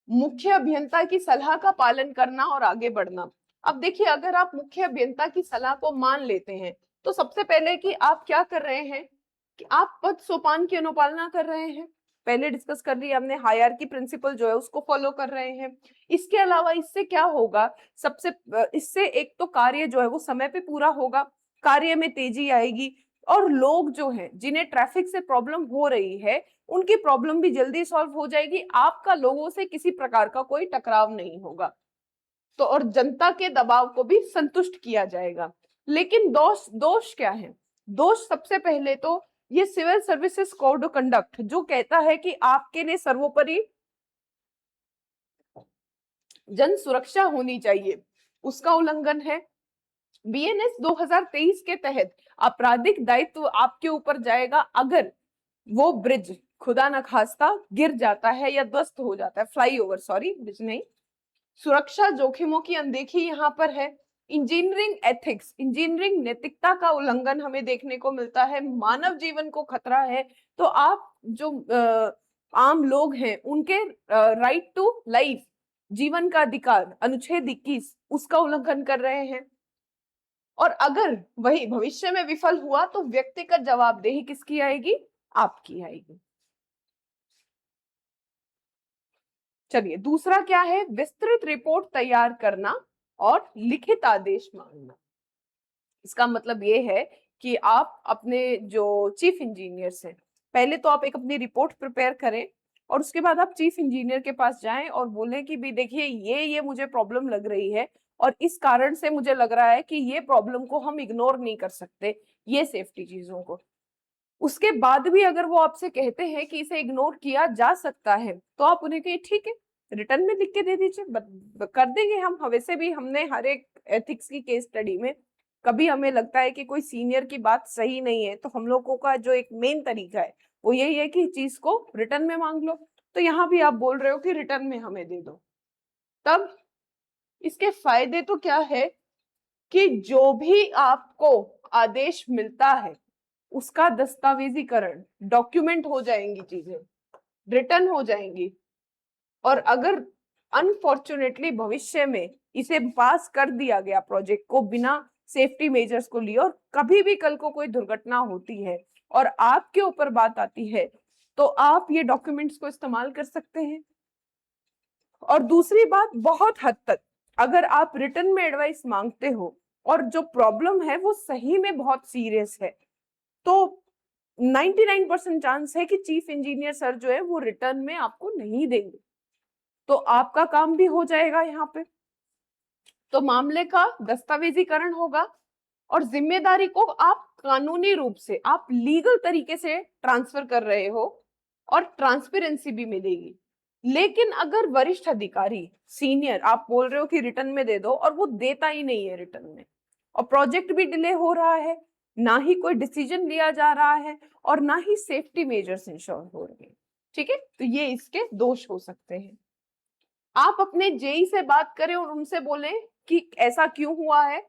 मुख्य अभियंता की सलाह का पालन करना और आगे बढ़ना। अब देखिए, अगर आप मुख्य अभियंता की सलाह को मान लेते हैं तो सबसे पहले कि आप क्या कर रहे हैं कि आप पद सोपान की अनुपालना कर रहे हैं। पहले डिस्कस कर लिया हमने, हायरार्की प्रिंसिपल जो है उसको फॉलो कर रहे हैं। इसके अलावा इससे क्या होगा, इससे एक तो कार्य जो है वो समय पे पूरा होगा, कार्य में तेजी आएगी, और लोग जो हैं जिन्हें ट्रैफिक से प्रॉब्लम हो रही है उनकी प्रॉब्लम भी जल्दी सॉल्व हो जाएगी। आपका लोगों से किसी प्रकार का कोई टकराव नहीं होगा, तो और जनता के दबाव को भी संतुष्ट किया जाएगा। लेकिन दोष क्या है? दोष सबसे पहले तो ये civil services code of conduct जो कहता है कि आपके लिए सर्वोपरि जन सुरक्षा होनी चाहिए, उसका उल्लंघन है। बीएनएस 2023 के तहत आपराधिक दायित्व आपके ऊपर जाएगा अगर वो ब्रिज खुदा न खास्ता गिर जाता है या ध्वस्त हो जाता है, फ्लाईओवर, सॉरी ब्रिज नहीं। सुरक्षा जोखिमों की अनदेखी यहाँ पर है। इंजीनियरिंग एथिक्स, इंजीनियरिंग नैतिकता का उल्लंघन हमें देखने को मिलता है। मानव जीवन को खतरा है, तो आप जो आम लोग हैं उनके राइट टू लाइफ, जीवन का अधिकार, अनुच्छेद 21 उसका उल्लंघन कर रहे हैं। और अगर वही भविष्य में विफल हुआ तो व्यक्तिगत जवाबदेही किसकी आएगी? आपकी आएगी। चलिए, दूसरा क्या है? विस्तृत रिपोर्ट तैयार करना और लिखित आदेश मांगना। इसका मतलब ये है कि आप अपने जो चीफ इंजीनियर्स हैं, पहले तो आप एक अपनी रिपोर्ट प्रिपेयर करें और उसके बाद आप चीफ इंजीनियर के पास जाएं और बोलें कि भी देखिए ये मुझे प्रॉब्लम लग रही है और इस कारण से मुझे लग रहा है कि ये प्रॉब्लम को हम इग्नोर नहीं कर सकते, ये सेफ्टी चीजों को। उसके बाद भी अगर वो आपसे कहते हैं कि इसे इग्नोर किया जा सकता है तो आप उन्हें कहिए ठीक है, रिटर्न में लिख के दे दीजिए, कर देंगे हम। वैसे भी हमने हर एक एथिक्स की केस स्टडी में कभी हमें लगता है कि कोई सीनियर की बात सही नहीं है तो हम लोगों का जो एक मेन तरीका है वो यही है कि चीज को रिटर्न में मांग लो। तो यहाँ भी आप बोल रहे हो कि रिटर्न में हमें दे दो। तब इसके फायदे तो क्या है कि जो भी आपको आदेश मिलता है उसका दस्तावेजीकरण, डॉक्यूमेंट हो जाएंगी, चीजें रिटर्न हो जाएंगी। और अगर अनफॉर्चुनेटली भविष्य में इसे पास कर दिया गया प्रोजेक्ट को बिना सेफ्टी मेजर्स को लिए और कभी भी कल को कोई दुर्घटना होती है और आपके ऊपर बात आती है तो आप ये डॉक्यूमेंट्स को इस्तेमाल कर सकते हैं। और दूसरी बात, बहुत हद तक अगर आप रिटर्न में एडवाइस मांगते हो और जो प्रॉब्लम है वो सही में बहुत सीरियस है तो 99% चांस है कि चीफ इंजीनियर सर जो है वो रिटर्न में आपको नहीं देंगे, तो आपका काम भी हो जाएगा यहाँ पे। तो मामले का दस्तावेजीकरण होगा और जिम्मेदारी को आप कानूनी रूप से, आप लीगल तरीके से ट्रांसफर कर रहे हो और ट्रांसपेरेंसी भी मिलेगी। लेकिन अगर वरिष्ठ अधिकारी, सीनियर, आप बोल रहे हो कि रिटर्न में दे दो और वो देता ही नहीं है रिटर्न में और प्रोजेक्ट भी डिले हो रहा है, ना ही कोई डिसीजन लिया जा रहा है और ना ही सेफ्टी मेजर्स इंश्योर हो रहे हैं, ठीक है, तो ये इसके दोष हो सकते हैं। आप अपने जेई से बात करें और उनसे बोलें कि ऐसा क्यों हुआ है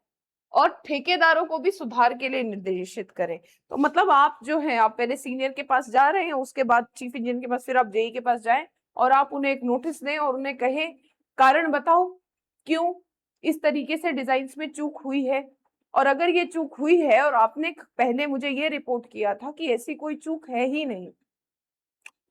और ठेकेदारों को भी सुधार के लिए निर्देशित करें। तो मतलब आप जो है, आप पहले सीनियर के पास जा रहे हैं, उसके बाद चीफ इंजीनियर के पास, फिर आप जेई के पास जाएं और आप उन्हें एक नोटिस दें और उन्हें कहें कारण बताओ क्यों इस तरीके से डिजाइन में चूक हुई है। और अगर ये चूक हुई है और आपने पहले मुझे ये रिपोर्ट किया था कि ऐसी कोई चूक है ही नहीं,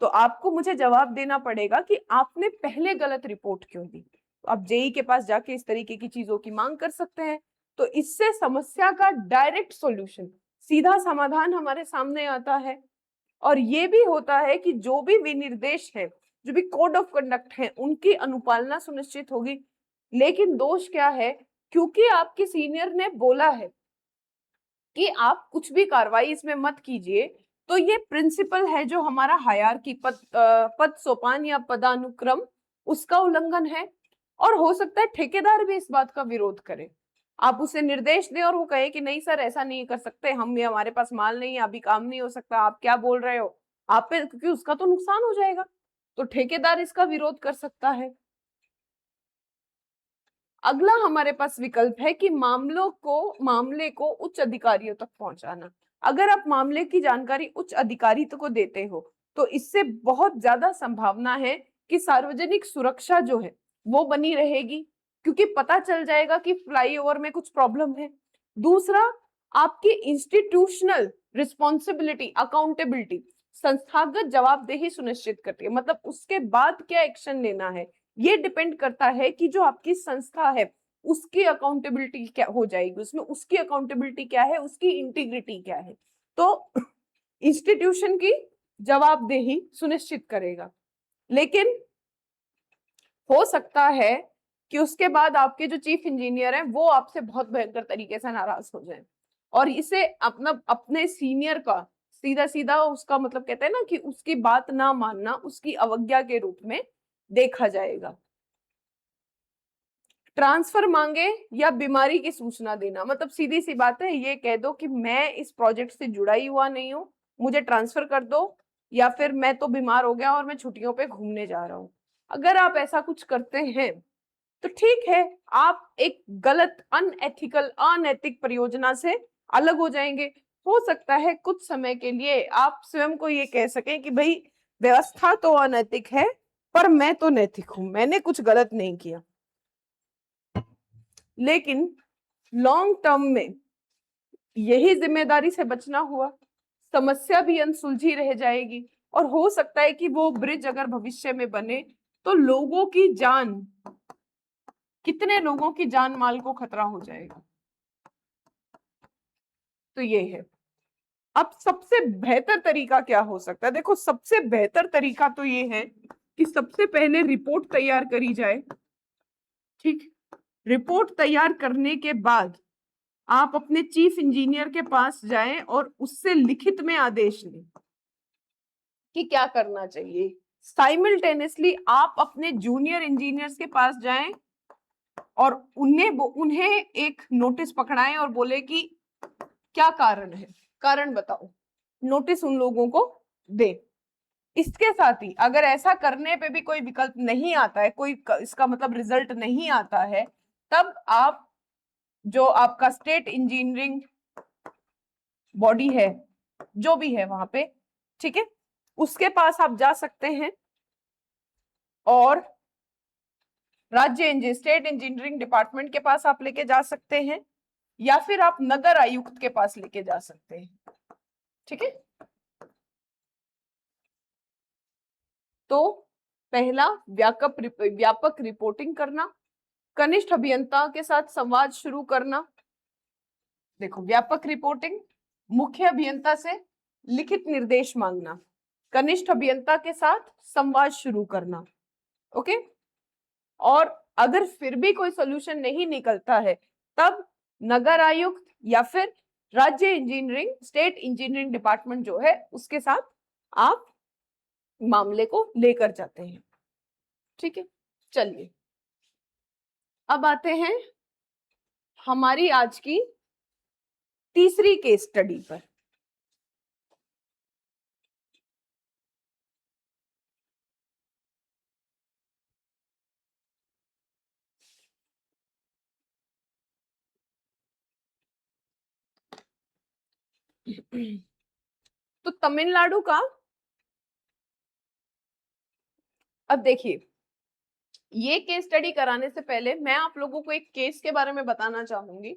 तो आपको मुझे जवाब देना पड़ेगा कि आपने पहले गलत रिपोर्ट क्यों दी। तो आप जेई के पास जाके इस तरीके की चीजों की मांग कर सकते हैं। तो इससे समस्या का डायरेक्ट सॉल्यूशन, सीधा समाधान हमारे सामने आता है। और ये भी होता है कि जो भी विनिर्देश है, जो भी कोड ऑफ कंडक्ट है, उनकी अनुपालना सुनिश्चित होगी। लेकिन दोष क्या है, क्योंकि आपके सीनियर ने बोला है कि आप कुछ भी कार्रवाई इसमें मत कीजिए, तो ये प्रिंसिपल है जो हमारा हायरार्की, पद सोपान या पदानुक्रम, उसका उल्लंघन है। और हो सकता है ठेकेदार भी इस बात का विरोध करे। आप उसे निर्देश दें और वो कहे कि नहीं सर ऐसा नहीं कर सकते, हम ये हमारे पास माल नहीं है, अभी काम नहीं हो सकता, आप क्या बोल रहे हो आप पे, क्योंकि उसका तो नुकसान हो जाएगा, तो ठेकेदार इसका विरोध कर सकता है। अगला हमारे पास विकल्प है कि मामले को उच्च अधिकारियों तक पहुंचाना। अगर आप मामले की जानकारी उच्च अधिकारी को देते हो तो इससे बहुत ज्यादा संभावना है कि सार्वजनिक सुरक्षा जो है वो बनी रहेगी, क्योंकि पता चल जाएगा कि फ्लाईओवर में कुछ प्रॉब्लम है। दूसरा, आपकी इंस्टीट्यूशनल रिस्पॉन्सिबिलिटी, अकाउंटेबिलिटी, संस्थागत जवाबदेही सुनिश्चित करती है। मतलब उसके बाद क्या एक्शन लेना है ये डिपेंड करता है कि जो आपकी संस्था है उसकी अकाउंटेबिलिटी क्या हो जाएगी, उसमें उसकी अकाउंटेबिलिटी क्या है, उसकी इंटीग्रिटी क्या है। तो इंस्टीट्यूशन की जवाबदेही सुनिश्चित करेगा। लेकिन हो सकता है कि उसके बाद आपके जो चीफ इंजीनियर हैं वो आपसे बहुत भयंकर तरीके से नाराज हो जाएं और इसे अपने सीनियर का सीधा सीधा उसका मतलब कहते हैं ना कि उसकी बात ना मानना उसकी अवज्ञा के रूप में देखा जाएगा। ट्रांसफर मांगे या बीमारी की सूचना देना, मतलब सीधी सी बात है, ये कह दो कि मैं इस प्रोजेक्ट से जुड़ा ही हुआ नहीं हूं, मुझे ट्रांसफर कर दो, या फिर मैं तो बीमार हो गया और मैं छुट्टियों पे घूमने जा रहा हूं। अगर आप ऐसा कुछ करते हैं तो ठीक है, आप एक गलत अनएथिकल अनैतिक परियोजना से अलग हो जाएंगे। हो सकता है कुछ समय के लिए आप स्वयं को ये कह सकें कि भाई व्यवस्था तो अनैतिक है पर मैं तो नैतिक हूं, मैंने कुछ गलत नहीं किया। लेकिन लॉन्ग टर्म में यही जिम्मेदारी से बचना हुआ, समस्या भी अनसुलझी रह जाएगी और हो सकता है कि वो ब्रिज अगर भविष्य में बने तो लोगों की जान, कितने लोगों की जान माल को खतरा हो जाएगा। तो ये है। अब सबसे बेहतर तरीका क्या हो सकता है? देखो सबसे बेहतर तरीका तो ये है कि सबसे पहले रिपोर्ट तैयार करी जाए। ठीक, रिपोर्ट तैयार करने के बाद आप अपने चीफ इंजीनियर के पास जाएं और उससे लिखित में आदेश लें कि क्या करना चाहिए। साइमल्टेनियसली आप अपने जूनियर इंजीनियर्स के पास जाएं और उन्हें एक नोटिस पकड़ाएं और बोले कि क्या कारण है, कारण बताओ, नोटिस उन लोगों को दे। इसके साथ ही अगर ऐसा करने पे भी कोई विकल्प नहीं आता है, कोई इसका मतलब रिजल्ट नहीं आता है, तब आप जो आपका स्टेट इंजीनियरिंग बॉडी है जो भी है वहां पे, ठीक है, उसके पास आप जा सकते हैं और स्टेट इंजीनियरिंग डिपार्टमेंट के पास आप लेके जा सकते हैं या फिर आप नगर आयुक्त के पास लेके जा सकते हैं। ठीक है, तो पहला व्यापक रिपोर्टिंग करना, कनिष्ठ अभियंता के साथ संवाद शुरू करना। देखो व्यापक रिपोर्टिंग, मुख्य अभियंता से लिखित निर्देश मांगना, कनिष्ठ अभियंता के साथ संवाद शुरू करना। ओके, और अगर फिर भी कोई सोल्यूशन नहीं निकलता है तब नगर आयुक्त या फिर राज्य इंजीनियरिंग स्टेट इंजीनियरिंग डिपार्टमेंट जो है उसके साथ आप मामले को लेकर जाते हैं। ठीक है, चलिए अब आते हैं हमारी आज की तीसरी केस स्टडी पर। तो तमिलनाडु का, अब देखिए ये केस स्टडी कराने से पहले मैं आप लोगों को एक केस के बारे में बताना चाहूंगी,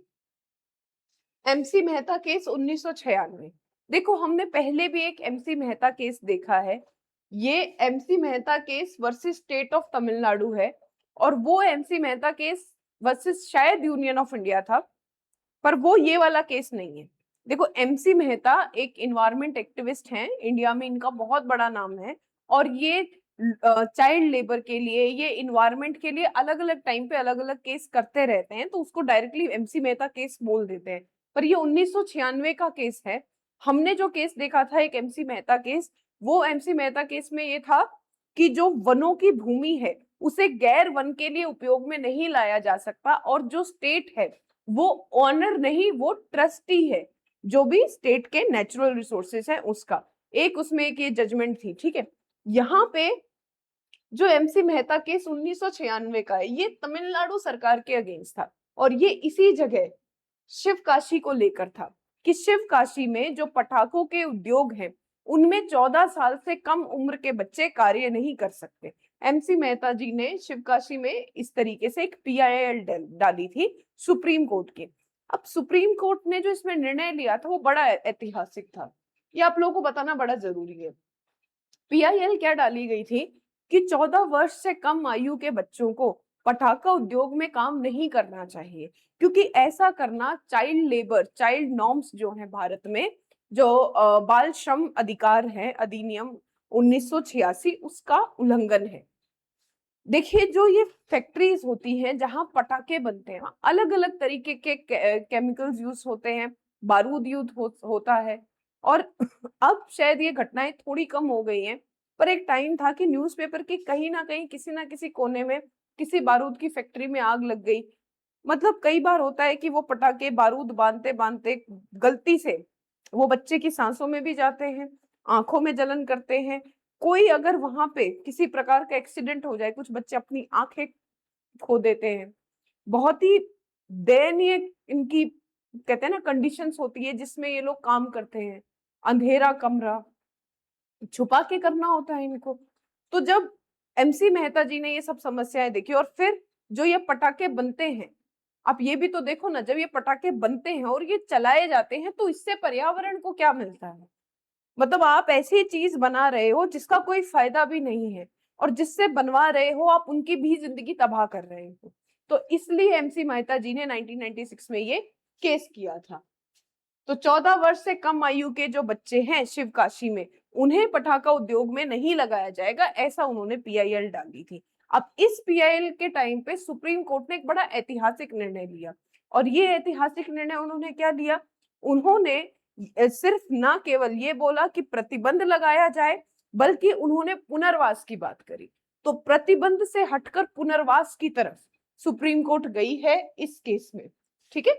एमसी मेहता केस 1996। देखो हमने पहले भी एक एमसी मेहता केस देखा है, ये MC Mehta case versus state of Tamil Nadu है और वो एमसी मेहता केस वर्सेस शायद यूनियन ऑफ इंडिया था, पर वो ये वाला केस नहीं है। देखो एमसी मेहता एक इन्वायरमेंट एक्टिविस्ट हैं, इंडिया में इनका बहुत बड़ा नाम है और ये चाइल्ड लेबर के लिए, ये इन्वायरमेंट के लिए अलग अलग टाइम पे अलग अलग केस करते रहते हैं, तो उसको डायरेक्टली एमसी मेहता केस बोल देते हैं। पर ये 1996 का केस है। हमने जो केस देखा था एक एमसी मेहता केस, वो एमसी मेहता केस में ये था कि जो वनों की भूमि है उसे गैर वन के लिए उपयोग में नहीं लाया जा सकता। और जो स्टेट है वो ऑनर नहीं, वो ट्रस्टी है, जो भी स्टेट के नेचुरल रिसोर्सेस है उसका। एक उसमें एक ये जजमेंट थी, ठीक है। यहाँ पे जो एमसी मेहता केस 1996 का है, ये तमिलनाडु सरकार के अगेंस्ट था, और ये इसी जगह शिवकाशी को लेकर था कि शिवकाशी में जो पटाखों के उद्योग हैं उनमें 14 साल से कम उम्र के बच्चे कार्य नहीं कर सकते। एमसी मेहता जी ने शिवकाशी में इस तरीके से एक पीआईएल डाली थी सुप्रीम कोर्ट की। अब सुप्रीम कोर्ट ने जो इसमें निर्णय लिया था वो बड़ा ऐतिहासिक था, ये आप लोगों को बताना बड़ा जरूरी है। पीआईएल क्या डाली गई थी कि 14 वर्ष से कम आयु के बच्चों को पटाखा उद्योग में काम नहीं करना चाहिए, क्योंकि ऐसा करना चाइल्ड लेबर, चाइल्ड नॉर्म्स जो है भारत में, जो बाल श्रम अधिकार है अधिनियम 1986, उसका उल्लंघन है। देखिए, जो ये फैक्ट्रीज होती हैं जहां पटाखे बनते हैं, अलग अलग तरीके के केमिकल्स यूज होते हैं, बारूद यूज होता है। और अब शायद ये घटनाएं थोड़ी कम हो गई हैं, पर एक टाइम था कि न्यूज़पेपर के कहीं ना किसी कोने में किसी बारूद की फैक्ट्री में आग लग गई। मतलब कई बार होता है कि वो पटाखे बारूद बांधते बांधते गलती से वो बच्चे की सांसों में भी जाते हैं, आंखों में जलन करते हैं। कोई अगर वहां पे किसी प्रकार का एक्सीडेंट हो जाए, कुछ बच्चे अपनी आंखें खो देते हैं। बहुत ही दयनीय इनकी, कहते हैं ना, कंडीशंस होती है जिसमें ये लोग काम करते हैं। अंधेरा कमरा, छुपा के करना होता है इनको। तो जब एमसी मेहता जी ने ये सब समस्याएं देखी, और फिर जो ये पटाखे बनते हैं, आप ये भी तो देखो ना, जब ये पटाखे बनते हैं और ये चलाए जाते हैं तो इससे पर्यावरण को क्या मिलता है। मतलब आप ऐसी चीज बना रहे हो जिसका कोई फायदा भी नहीं है, और जिससे बनवा रहे हो आप उनकी भी जिंदगी तबाह कर रहे हो। तो इसलिए एमसी मेहता जी ने 1996 में ये केस किया था। तो 14 वर्ष से कम आयु के जो बच्चे हैं शिवकाशी में, उन्हें पटाखा उद्योग में नहीं लगाया जाएगा, ऐसा उन्होंने पीआईएल डाली थी। अब इस पीआईएल के टाइम पे सुप्रीम कोर्ट ने एक बड़ा ऐतिहासिक निर्णय लिया, और ये ऐतिहासिक निर्णय उन्होंने क्या लिया, उन्होंने सिर्फ ना केवल ये बोला कि प्रतिबंध लगाया जाए, बल्कि उन्होंने पुनर्वास की बात करी। तो प्रतिबंध से हटकर पुनर्वास की तरफ सुप्रीम कोर्ट गई है इस केस में, ठीक है।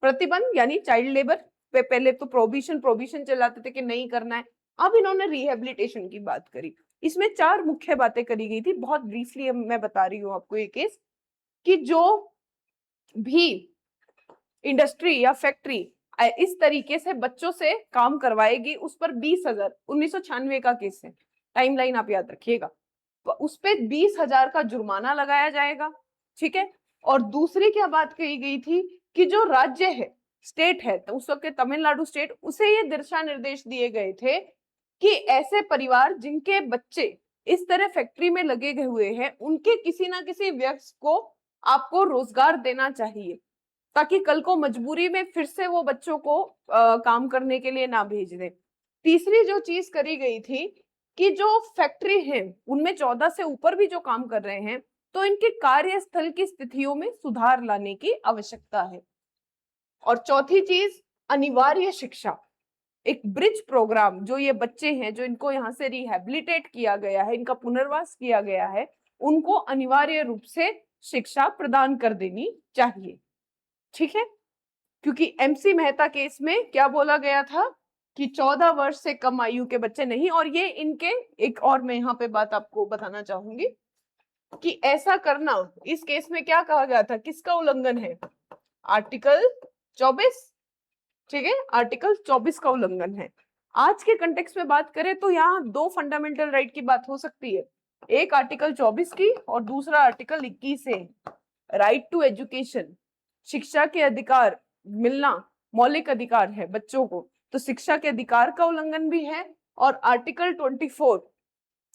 प्रतिबंध यानी चाइल्ड लेबर पे पहले तो प्रोबिशन चलाते थे कि नहीं करना है, अब इन्होंने रिहेबिलिटेशन की बात करी। इसमें 4 मुख्य बातें करी गई थी, बहुत ब्रीफली मैं बता रही हूँ आपको ये केस, कि जो भी इंडस्ट्री या फैक्ट्री इस तरीके से बच्चों से काम करवाएगी, उस पर 20,000, 1996 का केस है, टाइमलाइन आप याद रखिएगा, उस पर 20,000 का जुर्माना लगाया जाएगा, ठीक है। और दूसरी क्या बात कही गई थी कि जो राज्य है, स्टेट है, तो उस वक्त तमिलनाडु स्टेट, उसे ये दिशा निर्देश दिए गए थे कि ऐसे परिवार जिनके बच्चे इस तरह फैक्ट्री में लगे हुए हैं, उनके किसी ना किसी व्यक्ति को आपको रोजगार देना चाहिए, ताकि कल को मजबूरी में फिर से वो बच्चों को काम करने के लिए ना भेज दें। तीसरी जो चीज करी गई थी कि जो फैक्ट्री है उनमें 14 से ऊपर भी जो काम कर रहे हैं, तो इनके कार्यस्थल की स्थितियों में सुधार लाने की आवश्यकता है। और चौथी चीज, अनिवार्य शिक्षा, एक ब्रिज प्रोग्राम, जो ये बच्चे हैं जो इनको यहाँ से रिहेबिलिटेट किया गया है, इनका पुनर्वास किया गया है, उनको अनिवार्य रूप से शिक्षा प्रदान कर देनी चाहिए, ठीक है। क्योंकि एमसी मेहता केस में क्या बोला गया था कि 14 वर्ष से कम आयु के बच्चे नहीं, और ये इनके एक और मैं यहाँ पे बात आपको बताना चाहूंगी कि ऐसा करना इस केस में क्या कहा गया था, किसका उल्लंघन है, आर्टिकल 24, ठीक है, आर्टिकल 24 का उल्लंघन है। आज के कंटेक्स्ट में बात करें तो यहाँ 2 फंडामेंटल राइट की बात हो सकती है, एक आर्टिकल 24 की और दूसरा आर्टिकल 21 है, राइट टू एजुकेशन, शिक्षा के अधिकार मिलना मौलिक अधिकार है बच्चों को, तो शिक्षा के अधिकार का उल्लंघन भी है। और आर्टिकल 24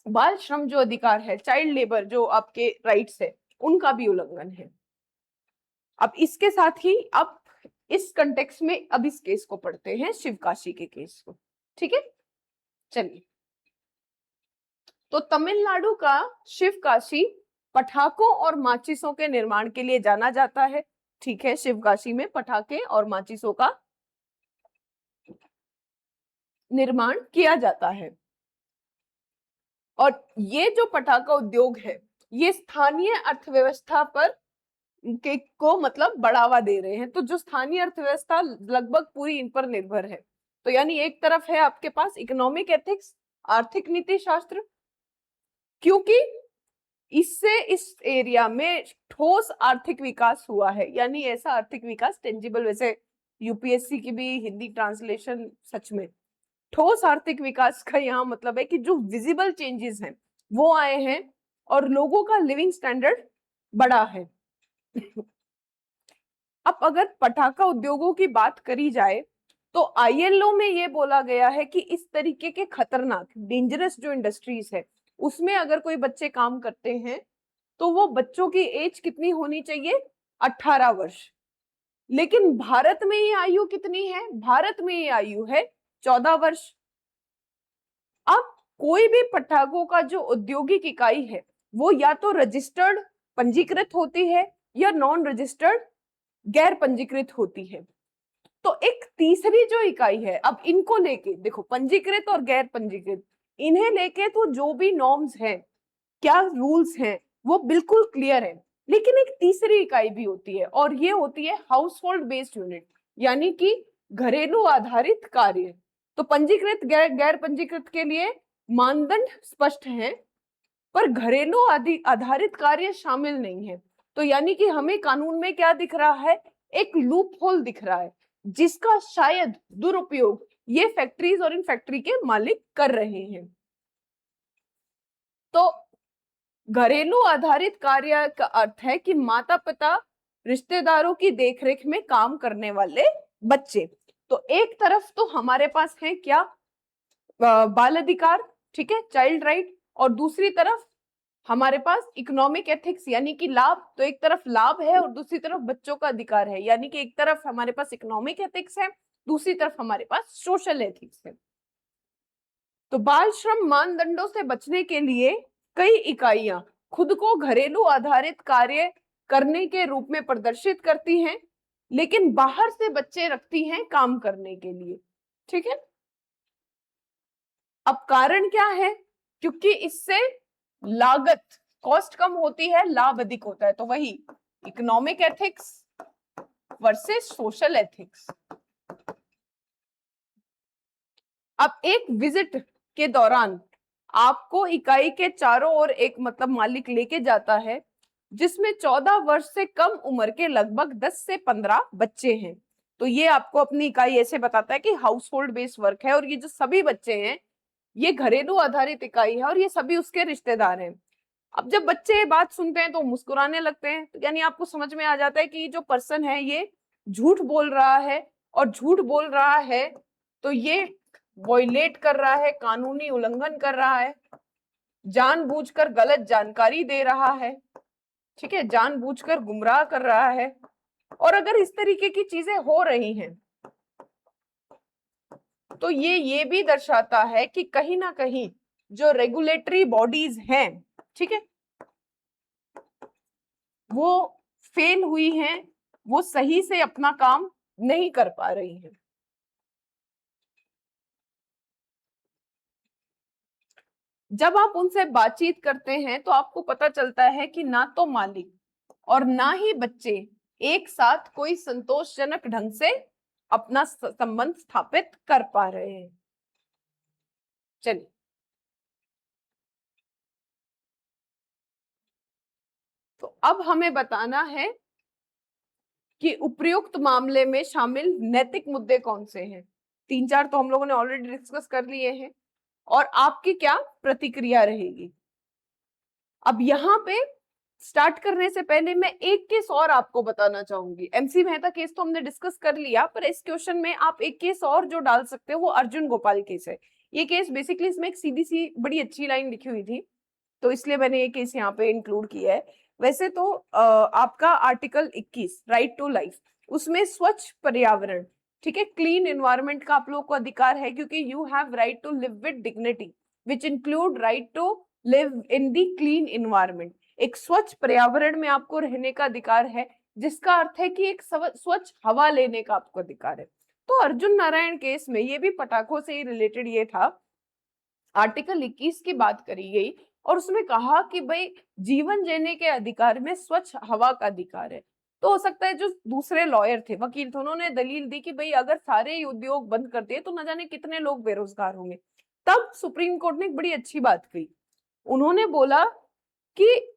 बाल श्रम जो अधिकार है, चाइल्ड लेबर जो आपके राइट्स है, उनका भी उल्लंघन है। अब इसके साथ ही अब इस कंटेक्स्ट में अब इस केस को पढ़ते हैं, शिवकाशी के केस को, ठीक है। चलिए, तो तमिलनाडु का शिवकाशी पटाखों और माचिसों के निर्माण के लिए जाना जाता है, ठीक है। शिवकाशी में पटाखे और माचिसों का निर्माण किया जाता है। और ये जो पटाखा उद्योग है ये स्थानीय अर्थव्यवस्था पर को मतलब बढ़ावा दे रहे हैं। तो जो स्थानीय अर्थव्यवस्था लगभग पूरी इन पर निर्भर है। तो यानी एक तरफ है आपके पास इकोनॉमिक एथिक्स, आर्थिक नीति शास्त्र, क्योंकि इससे इस एरिया में ठोस आर्थिक विकास हुआ है, यानी ऐसा आर्थिक विकास टेंजिबल, वैसे यूपीएससी की भी हिंदी ट्रांसलेशन सच में ठोस आर्थिक विकास का यहाँ मतलब है कि जो विजिबल चेंजेस हैं वो आए हैं और लोगों का लिविंग स्टैंडर्ड बढ़ा है। अब अगर पटाखा उद्योगों की बात करी जाए तो आईएलओ में ये बोला गया है कि इस तरीके के खतरनाक डेंजरस जो इंडस्ट्रीज है उसमें अगर कोई बच्चे काम करते हैं तो वो बच्चों की एज कितनी होनी चाहिए, 18 वर्ष। लेकिन भारत में ये आयु कितनी है, भारत में ये आयु है 14 वर्ष। अब कोई भी पटाखों का जो औद्योगिक इकाई है वो या तो रजिस्टर्ड पंजीकृत होती है या नॉन रजिस्टर्ड गैर पंजीकृत होती है। तो एक तीसरी जो इकाई है, अब इनको लेके देखो, पंजीकृत और गैर पंजीकृत, इन्हें लेके तो जो भी नॉर्म्स हैं, क्या रूल्स हैं, वो बिल्कुल क्लियर है। लेकिन एक तीसरी इकाई भी होती है और ये होती है हाउस होल्ड बेस्ड यूनिट, यानी कि घरेलू आधारित कार्य। तो पंजीकृत गैर पंजीकृत के लिए मानदंड स्पष्ट हैं, पर घरेलू आधारित कार्य शामिल नहीं है। तो यानी कि हमें कानून में क्या दिख रहा है, एक लूप होल दिख रहा है जिसका शायद दुरुपयोग ये फैक्ट्रीज और इन फैक्ट्री के मालिक कर रहे हैं। तो घरेलू आधारित कार्य का अर्थ है कि माता पिता रिश्तेदारों की देखरेख में काम करने वाले बच्चे। तो एक तरफ तो हमारे पास है क्या, बाल अधिकार, ठीक है, चाइल्ड राइट, और दूसरी तरफ हमारे पास इकोनॉमिक एथिक्स यानी कि लाभ। तो एक तरफ लाभ है और दूसरी तरफ बच्चों का अधिकार है, यानी कि एक तरफ हमारे पास इकोनॉमिक एथिक्स है, दूसरी तरफ हमारे पास सोशल एथिक्स है। तो बाल श्रम मानदंडों से बचने के लिए कई इकाइयां खुद को घरेलू आधारित कार्य करने के रूप में प्रदर्शित करती हैं, लेकिन बाहर से बच्चे रखती हैं काम करने के लिए, ठीक है। अब कारण क्या है, क्योंकि इससे लागत, कॉस्ट कम होती है, लाभ अधिक होता है। तो वही economic ethics versus social ethics. अब एक विजिट के दौरान आपको इकाई के चारों ओर एक मतलब मालिक लेके जाता है जिसमें 14 वर्ष से कम उम्र के लगभग 10 से 15 बच्चे हैं। तो ये आपको अपनी इकाई ऐसे बताता है कि हाउस होल्ड बेस्ड वर्क है और ये जो सभी बच्चे हैं ये घरेलू आधारित इकाई है और ये सभी उसके रिश्तेदार हैं। अब जब बच्चे ये बात सुनते हैं तो मुस्कुराने लगते हैं, तो यानी आपको समझ में आ जाता है कि जो पर्सन है ये झूठ बोल रहा है, और झूठ बोल रहा है तो ये वॉयलेट कर रहा है, कानूनी उल्लंघन कर रहा है, जानबूझकर गलत जानकारी दे रहा है, ठीक है, जानबूझकर गुमराह कर रहा है। और अगर इस तरीके की चीजें हो रही हैं तो ये भी दर्शाता है कि कहीं ना कहीं जो रेगुलेटरी बॉडीज हैं, ठीक है, वो फेल हुई हैं, वो सही से अपना काम नहीं कर पा रही हैं। जब आप उनसे बातचीत करते हैं तो आपको पता चलता है कि ना तो मालिक और ना ही बच्चे एक साथ कोई संतोषजनक ढंग से अपना संबंध स्थापित कर पा रहे हैं। चलिए, तो अब हमें बताना है कि उपयुक्त मामले में शामिल नैतिक मुद्दे कौन से हैं। 3-4 तो हम लोगों ने ऑलरेडी डिस्कस कर लिए हैं, और आपकी क्या प्रतिक्रिया रहेगी। अब यहाँ पे स्टार्ट करने से पहले मैं एक केस और आपको बताना चाहूंगी। एमसी मेहता केस तो हमने डिस्कस कर लिया, पर इस क्वेश्चन में आप एक केस और जो डाल सकते हो वो अर्जुन गोपाल केस है। ये केस बेसिकली इसमें एक सीधी सी बड़ी अच्छी लाइन लिखी हुई थी, तो इसलिए मैंने ये केस यहाँ पे इंक्लूड किया है। वैसे तो आपका आर्टिकल 21 राइट टू लाइफ, उसमें स्वच्छ पर्यावरण, ठीक है, क्लीन एनवायरनमेंट का आप लोगों को अधिकार है, क्योंकि you have right to live with dignity which include right to live in the clean environment. एक स्वच्छ पर्यावरण में आपको रहने का अधिकार है, जिसका अर्थ है कि एक स्वच्छ हवा लेने का आपको अधिकार है। तो अर्जुन नारायण केस में ये भी पटाखों से ही रिलेटेड ये था, आर्टिकल 21 की बात करी गई और उसमें कहा कि भाई जीवन जीने के अधिकार में स्वच्छ हवा का अधिकार है। तो हो सकता है जो दूसरे लॉयर थे, वकील थे, उन्होंने दलील दी कि भाई अगर सारे ही उद्योग बंद कर दिए तो न जाने कितने लोग बेरोजगार होंगे। तब सुप्रीम कोर्ट ने एक बड़ी अच्छी बात कही, उन्होंने बोला कि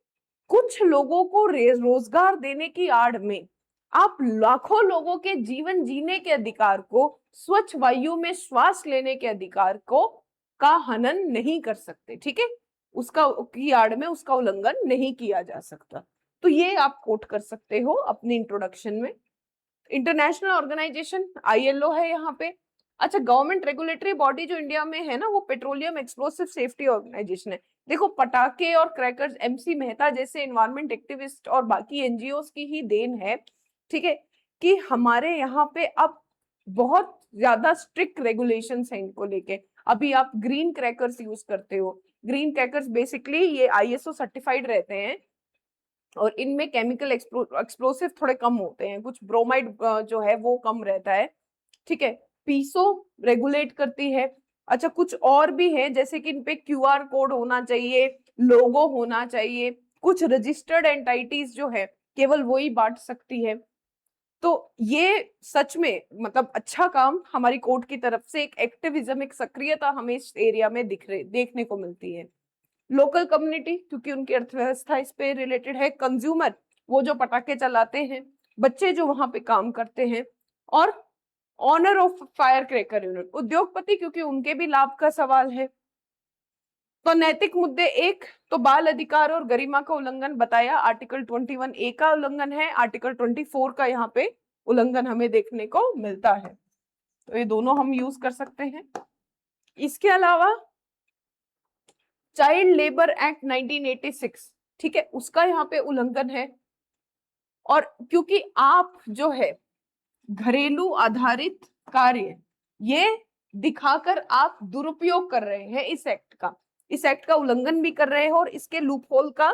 कुछ लोगों को रोजगार देने की आड़ में आप लाखों लोगों के जीवन जीने के अधिकार को, स्वच्छ वायु में श्वास लेने के अधिकार को का हनन नहीं कर सकते। ठीक है, उसका की आड़ में उसका उल्लंघन नहीं किया जा सकता। तो ये आप कोट कर सकते हो अपने इंट्रोडक्शन में। इंटरनेशनल ऑर्गेनाइजेशन ILO है यहाँ पे। अच्छा, गवर्नमेंट रेगुलेटरी बॉडी जो इंडिया में है ना, वो पेट्रोलियम एक्सप्लोसिव सेफ्टी ऑर्गेनाइजेशन है। देखो, पटाखे और क्रैकर्स MC मेहता जैसे एनवायरमेंट एक्टिविस्ट और बाकी NGOs की ही देन है, ठीक है, कि हमारे यहाँ पे अब बहुत ज्यादा स्ट्रिक्ट रेगुलेशंस हैं इनको लेके। अभी आप ग्रीन क्रैकर्स यूज करते हो, ग्रीन क्रैकर्स बेसिकली ये ISO सर्टिफाइड रहते हैं और इनमें केमिकल एक्सप्लोसिव थोड़े कम होते हैं, कुछ ब्रोमाइड जो है वो कम रहता है। ठीक है, पीसो रेगुलेट करती है। अच्छा, कुछ और भी है जैसे कि इन पे QR कोड होना चाहिए, लोगो होना चाहिए, कुछ रजिस्टर्ड एंटिटीज जो है केवल वो ही बांट सकती है। तो ये सच में मतलब अच्छा काम हमारी कोर्ट की तरफ से, एक एक्टिविज्म, एक सक्रियता हमें इस एरिया में देखने को मिलती है। लोकल कम्युनिटी, क्योंकि उनकी अर्थव्यवस्था इस पे रिलेटेड है। कंज्यूमर, वो जो पटाखे चलाते हैं, बच्चे जो वहां पे काम करते हैं, और owner of fire cracker unit, उद्योगपति, क्योंकि उनके भी लाभ का सवाल है। तो नैतिक मुद्दे, एक तो बाल अधिकार और गरिमा का उल्लंघन बताया, आर्टिकल 21A का उल्लंघन है, आर्टिकल 24 का यहाँ पे उल्लंघन हमें देखने को मिलता है। तो ये दोनों हम यूज कर सकते हैं। इसके अलावा चाइल्ड लेबर एक्ट 1986, ठीक है, उसका यहाँ पे उल्लंघन है। और क्योंकि आप जो है घरेलू आधारित कार्य, ये दिखाकर आप दुरुपयोग कर रहे हैं इस एक्ट का उल्लंघन भी कर रहे हैं और इसके लूपहोल का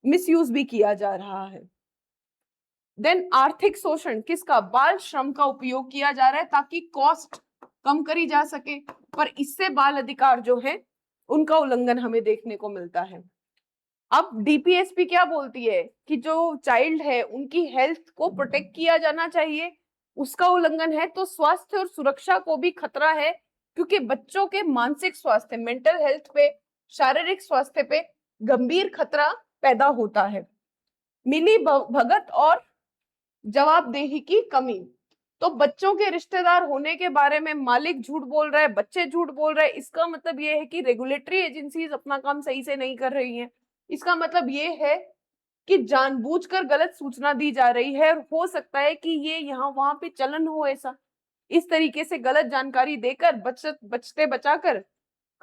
मिसयूज भी किया जा रहा है। देन आर्थिक शोषण, किसका? बाल श्रम का उपयोग किया जा रहा है ताकि कॉस्ट कम करी जा सके, पर इससे बाल अधिकार जो है उनका उल्लंघन हमें देखने को मिलता है। अब DPSP क्या बोलती है कि जो चाइल्ड है उनकी हेल्थ को प्रोटेक्ट किया जाना चाहिए, उसका उल्लंघन है। तो स्वास्थ्य और सुरक्षा को भी खतरा है, क्योंकि बच्चों के मानसिक स्वास्थ्य, मेंटल हेल्थ पे, शारीरिक स्वास्थ्य पे गंभीर खतरा पैदा होता है। मिली भगत और जवाबदेही की कमी, तो बच्चों के रिश्तेदार होने के बारे में मालिक झूठ बोल रहा है, बच्चे झूठ बोल रहे हैं, इसका मतलब ये है कि रेगुलेटरी एजेंसीज अपना काम सही से नहीं कर रही हैं। इसका मतलब ये है कि जानबूझकर गलत सूचना दी जा रही है, और हो सकता है कि ये यहाँ वहां पे चलन हो ऐसा, इस तरीके से गलत जानकारी देकर बचते बचाकर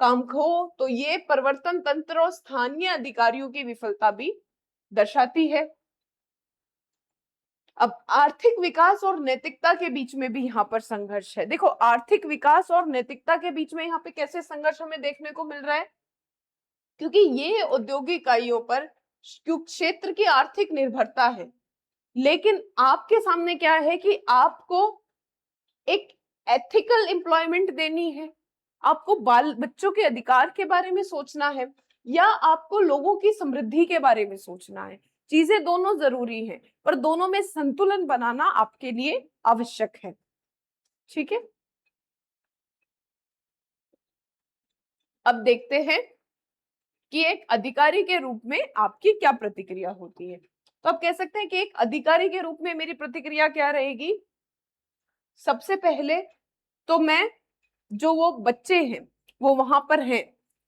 काम खो। तो ये प्रवर्तन तंत्र और स्थानीय अधिकारियों की विफलता भी दर्शाती है। अब आर्थिक विकास और नैतिकता के बीच में भी यहाँ पर संघर्ष है। देखो, आर्थिक विकास और नैतिकता के बीच में यहाँ पे कैसे संघर्ष हमें देखने को मिल रहा है, क्योंकि ये औद्योगिक इकाइयों पर क्षेत्र की आर्थिक निर्भरता है, लेकिन आपके सामने क्या है कि आपको एक एथिकल एम्प्लॉयमेंट देनी है, आपको बाल बच्चों के अधिकार के बारे में सोचना है, या आपको लोगों की समृद्धि के बारे में सोचना है। चीजें दोनों जरूरी हैं, पर दोनों में संतुलन बनाना आपके लिए आवश्यक है। ठीक है, अब देखते हैं कि एक अधिकारी के रूप में आपकी क्या प्रतिक्रिया होती है। तो आप कह सकते हैं कि एक अधिकारी के रूप में मेरी प्रतिक्रिया क्या रहेगी। सबसे पहले तो मैं, जो वो बच्चे हैं वो वहां पर हैं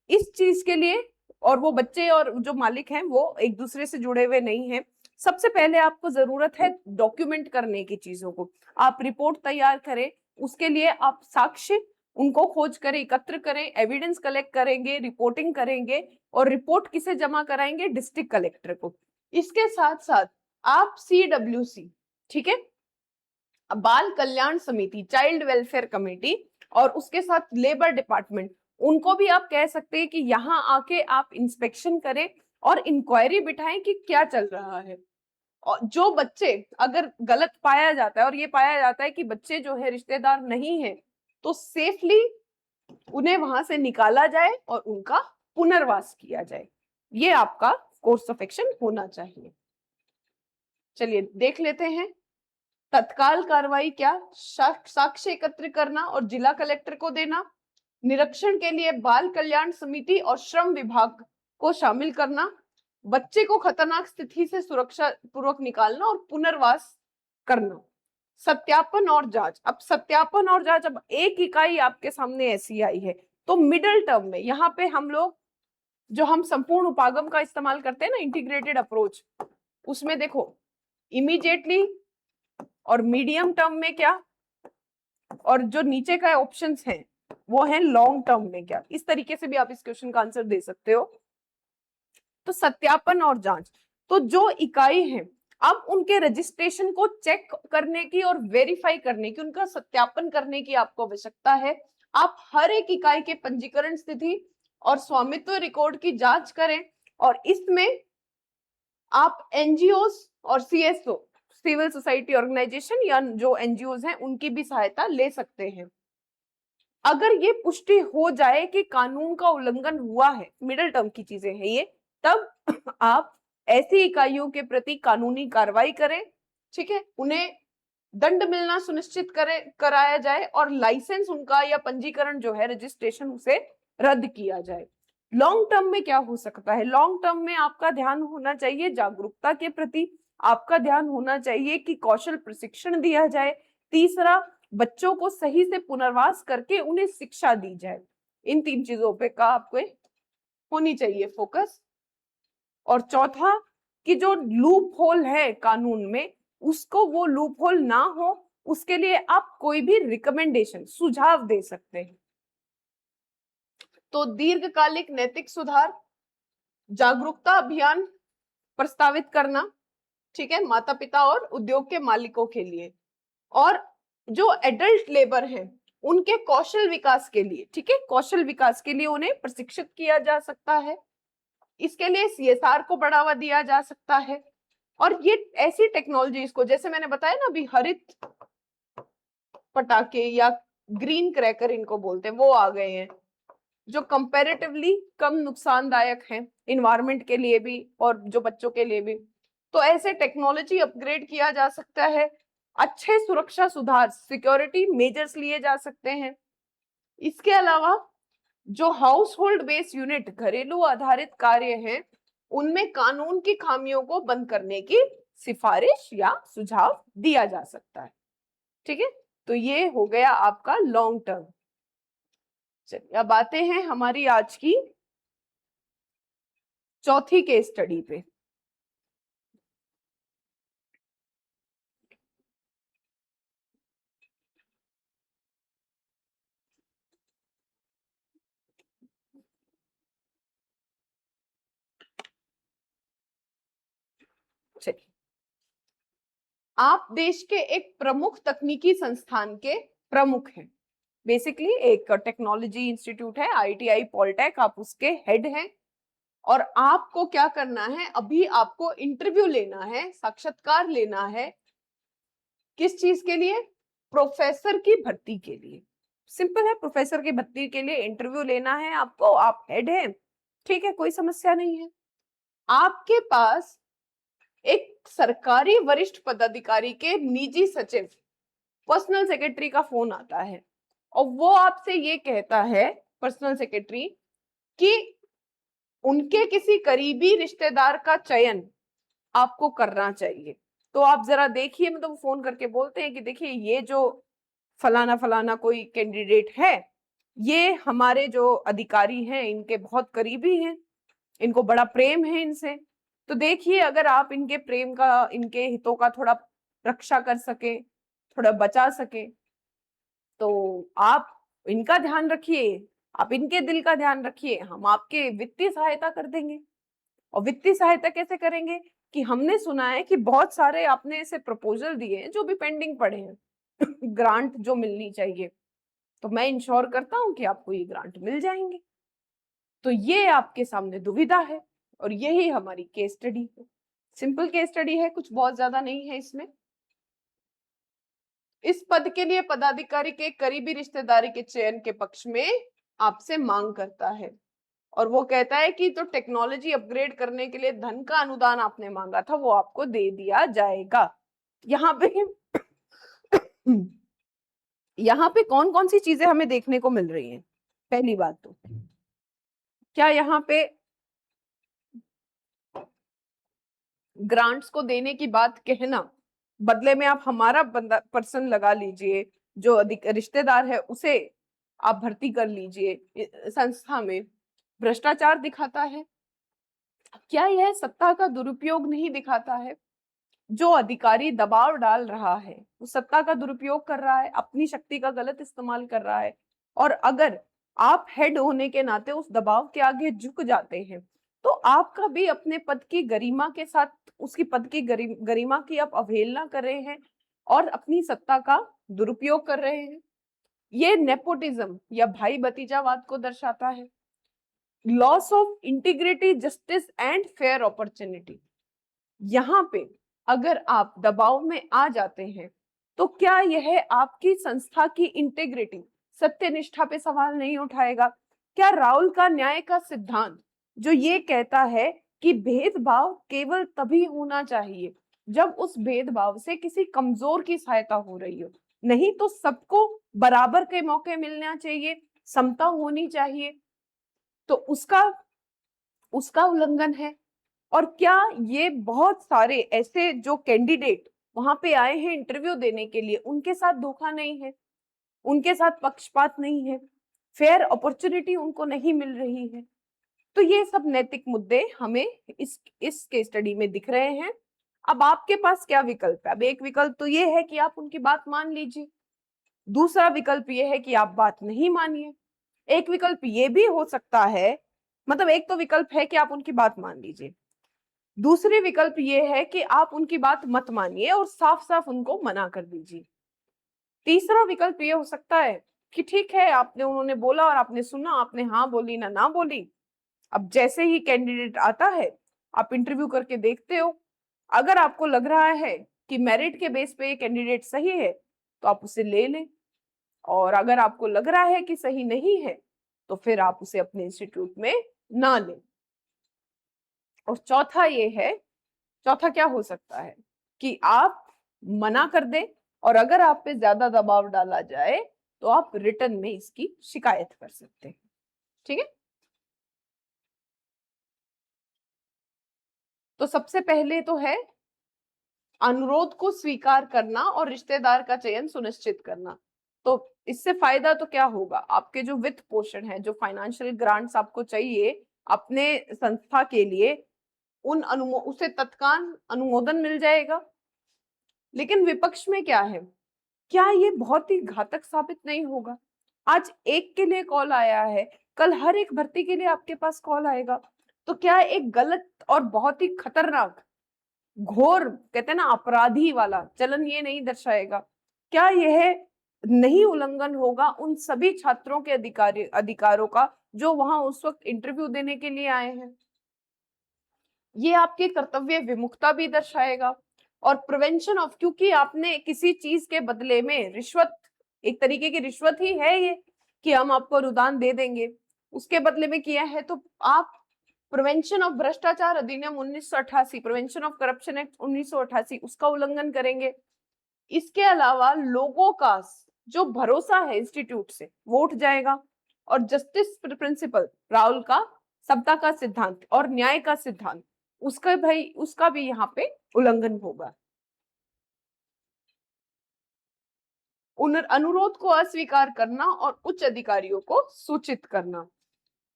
इस चीज के लिए, और वो बच्चे और जो मालिक हैं वो एक दूसरे से जुड़े हुए नहीं हैं। सबसे पहले आपको जरूरत है डॉक्यूमेंट करने की चीजों को, आप रिपोर्ट तैयार करें, उसके लिए आप साक्ष्य उनको खोज कर एकत्र करें, एविडेंस कलेक्ट करेंगे, रिपोर्टिंग करेंगे, और रिपोर्ट किसे जमा कराएंगे? डिस्ट्रिक्ट कलेक्टर को। इसके साथ साथ आप CWC, ठीक है, बाल कल्याण समिति, चाइल्ड वेलफेयर कमेटी, और उसके साथ लेबर डिपार्टमेंट, उनको भी आप कह सकते हैं कि यहाँ आके आप इंस्पेक्शन करें और इंक्वायरी बिठाएं कि क्या चल रहा है। और जो बच्चे अगर गलत पाया जाता है, और ये पाया जाता है कि बच्चे जो है रिश्तेदार नहीं है, तो सेफली उन्हें वहां से निकाला जाए और उनका पुनर्वास किया जाए। ये आपका कोर्स ऑफ एक्शन होना चाहिए। चलिए देख लेते हैं। तत्काल कार्रवाई क्या? साक्ष्य एकत्र करना और जिला कलेक्टर को देना, निरीक्षण के लिए बाल कल्याण समिति और श्रम विभाग को शामिल करना, बच्चे को खतरनाक स्थिति से सुरक्षा पूर्वक निकालना और पुनर्वास करना। सत्यापन और जांच। अब सत्यापन और जांच, अब एक इकाई आपके सामने ऐसी आई है, तो मिडिल टर्म में यहाँ पे हम लोग जो हम संपूर्ण उपागम का इस्तेमाल करते हैं ना, इंटीग्रेटेड अप्रोच, उसमें देखो इमीडिएटली और मीडियम टर्म में क्या, और जो नीचे का ऑप्शंस हैं वो है लॉन्ग टर्म में क्या। इस तरीके से भी आप इस क्वेश्चन का आंसर दे सकते हो। तो सत्यापन और जांच, तो जो इकाई है अब उनके रजिस्ट्रेशन को चेक करने की और वेरीफाई करने की, उनका सत्यापन करने की आपको आवश्यकता है। आप हर एक इकाई के पंजीकरण स्थिति और स्वामित्व रिकॉर्ड की जांच करें, और इसमें आप एनजीओस और सीएसओ, सिविल सोसाइटी ऑर्गेनाइजेशन या जो एनजीओस हैं उनकी भी सहायता ले सकते हैं। अगर ये पुष्टि हो जाए कि कानून का उल्लंघन हुआ है, मिडिल टर्म की चीजें हैं ये, तब आप ऐसी इकाइयों के प्रति कानूनी कार्रवाई करें, ठीक है, उन्हें दंड मिलना सुनिश्चित कराया जाए और लाइसेंस उनका या पंजीकरण जो है, रजिस्ट्रेशन, उसे रद्द किया जाए। लॉन्ग टर्म में क्या हो सकता है? लॉन्ग टर्म में आपका ध्यान होना चाहिए जागरूकता के प्रति, आपका ध्यान होना चाहिए कि कौशल प्रशिक्षण दिया जाए। तीसरा, बच्चों को सही से पुनर्वास करके उन्हें शिक्षा दी जाए। इन 3 चीजों पे का आपको होनी चाहिए फोकस। और चौथा, कि जो लूप होल है कानून में, उसको वो लूप होल ना हो, उसके लिए आप कोई भी रिकमेंडेशन, सुझाव दे सकते हैं। तो दीर्घकालिक नैतिक सुधार, जागरूकता अभियान प्रस्तावित करना, ठीक है, माता पिता और उद्योग के मालिकों के लिए, और जो एडल्ट लेबर है उनके कौशल विकास के लिए, ठीक है, कौशल विकास के लिए उन्हें प्रशिक्षित किया जा सकता है। इसके लिए सीएसआर को बढ़ावा दिया जा सकता है। और ये ऐसी टेक्नोलॉजीज को, जैसे मैंने बताया ना अभी, हरित पटाखे या ग्रीन क्रैकर इनको बोलते हैं, वो आ गए हैं जो कंपैरेटिवली कम नुकसानदायक हैं इन्वायरमेंट के लिए भी और जो बच्चों के लिए भी। तो ऐसे टेक्नोलॉजी अपग्रेड किया जा सकता है। अच्छे सुरक्षा सुधार, सिक्योरिटी मेजर्स लिए जा सकते हैं। इसके अलावा जो हाउस होल्ड बेस्ड यूनिट, घरेलू आधारित कार्य हैं, उनमें कानून की खामियों को बंद करने की सिफारिश या सुझाव दिया जा सकता है। ठीक है, तो ये हो गया आपका लॉन्ग टर्म। चलिए अब आते हैं हमारी आज की चौथी केस स्टडी पे। चलिए, आप देश के एक प्रमुख तकनीकी संस्थान के प्रमुख हैं। बेसिकली एक टेक्नोलॉजी इंस्टीट्यूट है, आईटीआई पॉलिटेक, आप उसके हेड हैं। और आपको क्या करना है, अभी आपको इंटरव्यू लेना है, साक्षात्कार लेना है। किस चीज के लिए? प्रोफेसर की भर्ती के लिए। सिंपल है, प्रोफेसर की भर्ती के लिए इंटरव्यू लेना है आपको। आप हेड हैं, ठीक है, कोई समस्या नहीं है। आपके पास एक सरकारी वरिष्ठ पदाधिकारी के निजी सचिव, पर्सनल सेक्रेटरी का फोन आता है और वो आपसे ये कहता है, पर्सनल सेक्रेटरी, कि उनके किसी करीबी रिश्तेदार का चयन आपको करना चाहिए। तो आप जरा देखिए, मतलब फोन करके बोलते हैं कि देखिए ये जो फलाना फलाना कोई कैंडिडेट है, ये हमारे जो अधिकारी हैं इनके बहुत करीबी हैं, इनको बड़ा प्रेम है इनसे। तो देखिए अगर आप इनके प्रेम का, इनके हितों का थोड़ा रक्षा कर सके, थोड़ा बचा सके, तो आप इनका ध्यान रखिए, आप इनके दिल का ध्यान रखिए, हम आपके वित्तीय सहायता कर देंगे। और वित्तीय सहायता कैसे करेंगे? कि हमने सुना है कि बहुत सारे आपने ऐसे प्रपोजल दिए हैं जो भी पेंडिंग पड़े हैं ग्रांट जो मिलनी चाहिए, तो मैं इंश्योर करता हूं कि आपको ये ग्रांट मिल जाएंगे। तो ये आपके सामने दुविधा है और यही हमारी केस स्टडी है। सिंपल केस स्टडी है, कुछ बहुत ज्यादा नहीं है इसमें। इस पद के लिए पदाधिकारी के करीबी रिश्तेदारी के चयन के पक्ष में आपसे मांग करता है। और वो कहता है कि तो टेक्नोलॉजी अपग्रेड करने के लिए धन का अनुदान आपने मांगा था वो आपको दे दिया जाएगा। यहाँ पे यहाँ पे कौन कौन सी चीजें हमें देखने को मिल रही हैं? पहली बात तो क्या यहाँ पे ग्रांट्स को देने की बात कहना, बदले में आप हमारा बंदा पर्सन लगा लीजिए, जो अधिक रिश्तेदार है उसे आप भर्ती कर लीजिए संस्था में, भ्रष्टाचार दिखाता है? क्या यह सत्ता का दुरुपयोग नहीं दिखाता है? जो अधिकारी दबाव डाल रहा है वो सत्ता का दुरुपयोग कर रहा है, अपनी शक्ति का गलत इस्तेमाल कर रहा है। और अगर आप हेड होने के नाते उस दबाव के आगे झुक जाते हैं तो आपका भी अपने पद की गरिमा के साथ उसकी पद की गरिमा की आप अवहेलना कर रहे हैं और अपनी सत्ता का दुरुपयोग कर रहे हैं। ये नेपोटिज्म या भाई भतीजावाद को दर्शाता है। Loss of integrity, justice and fair opportunity. यहाँ पे अगर आप दबाव में आ जाते हैं तो क्या यह आपकी संस्था की इंटेग्रिटी, सत्यनिष्ठा पे सवाल नहीं उठाएगा? क्या राहुल का न्याय का सिद्धांत जो ये कहता है कि भेदभाव केवल तभी होना चाहिए जब उस भेदभाव से किसी कमजोर की सहायता हो रही हो, नहीं तो सबको बराबर के मौके मिलना चाहिए, समता होनी चाहिए, तो उसका उल्लंघन है। और क्या ये बहुत सारे ऐसे जो कैंडिडेट वहां पे आए हैं इंटरव्यू देने के लिए, उनके साथ धोखा नहीं है, उनके साथ पक्षपात नहीं है, फेयर अपॉर्चुनिटी उनको नहीं मिल रही है? तो ये सब नैतिक मुद्दे हमें इस केस स्टडी में दिख रहे हैं। अब आपके पास क्या विकल्प है? अब एक विकल्प तो ये है कि आप उनकी बात मान लीजिए, दूसरा विकल्प ये है कि आप बात नहीं मानिए, एक विकल्प ये भी हो सकता है, मतलब एक तो विकल्प है कि आप उनकी बात मान लीजिए, दूसरी विकल्प ये है कि आप उनकी बात मत मानिए और साफ साफ उनको मना कर दीजिए। तीसरा विकल्प ये हो सकता है कि ठीक है, आपने उन्होंने बोला और आपने सुना, आपने हाँ बोली ना बोली, अब जैसे ही कैंडिडेट आता है आप इंटरव्यू करके देखते हो, अगर आपको लग रहा है कि मेरिट के बेस पे ये कैंडिडेट सही है तो आप उसे ले लें, और अगर आपको लग रहा है कि सही नहीं है तो फिर आप उसे अपने इंस्टीट्यूट में ना लें। और चौथा क्या हो सकता है कि आप मना कर दें, और अगर आप पे ज्यादा दबाव डाला जाए तो आप रिटर्न में इसकी शिकायत कर सकते हैं। ठीक है, तो सबसे पहले तो है अनुरोध को स्वीकार करना और रिश्तेदार का चयन सुनिश्चित करना। तो इससे फायदा तो क्या होगा? आपके जो वित्त पोषण है, जो फाइनेंशियल ग्रांट्स आपको चाहिए अपने संस्था के लिए, उसे तत्काल अनुमोदन मिल जाएगा। लेकिन विपक्ष में क्या है, क्या ये बहुत ही घातक साबित नहीं होगा? आज एक के लिए कॉल आया है, कल हर एक भर्ती के लिए आपके पास कॉल आएगा। तो क्या एक गलत और बहुत ही खतरनाक, घोर, कहते हैं ना अपराधी वाला चलन ये नहीं दर्शाएगा? क्या यह नहीं उल्लंघन होगा उन सभी छात्रों के अधिकारों का जो वहां उस वक्त इंटरव्यू देने के लिए आए हैं? ये आपकी कर्तव्य विमुखता भी दर्शाएगा। और प्रिवेंशन ऑफ, क्योंकि आपने किसी चीज के बदले में रिश्वत, एक तरीके की रिश्वत ही है ये कि हम आपको अनुदान दे देंगे, उसके बदले में किया है, तो आप प्रिवेंशन ऑफ भ्रष्टाचार अधिनियम 1988, प्रिवेंशन ऑफ करप्शन एक्ट 1988, उसका उल्लंघन करेंगे। इसके अलावा लोगों का जो भरोसा है इंस्टीट्यूट से वो उठ जाएगा, और जस्टिस प्रिंसिपल, राहुल का समता का सिद्धांत और न्याय का सिद्धांत, उसका भी यहाँ पे उल्लंघन होगा। अनुरोध को अस्वीकार करना और उच्च अधिकारियों को सूचित करना,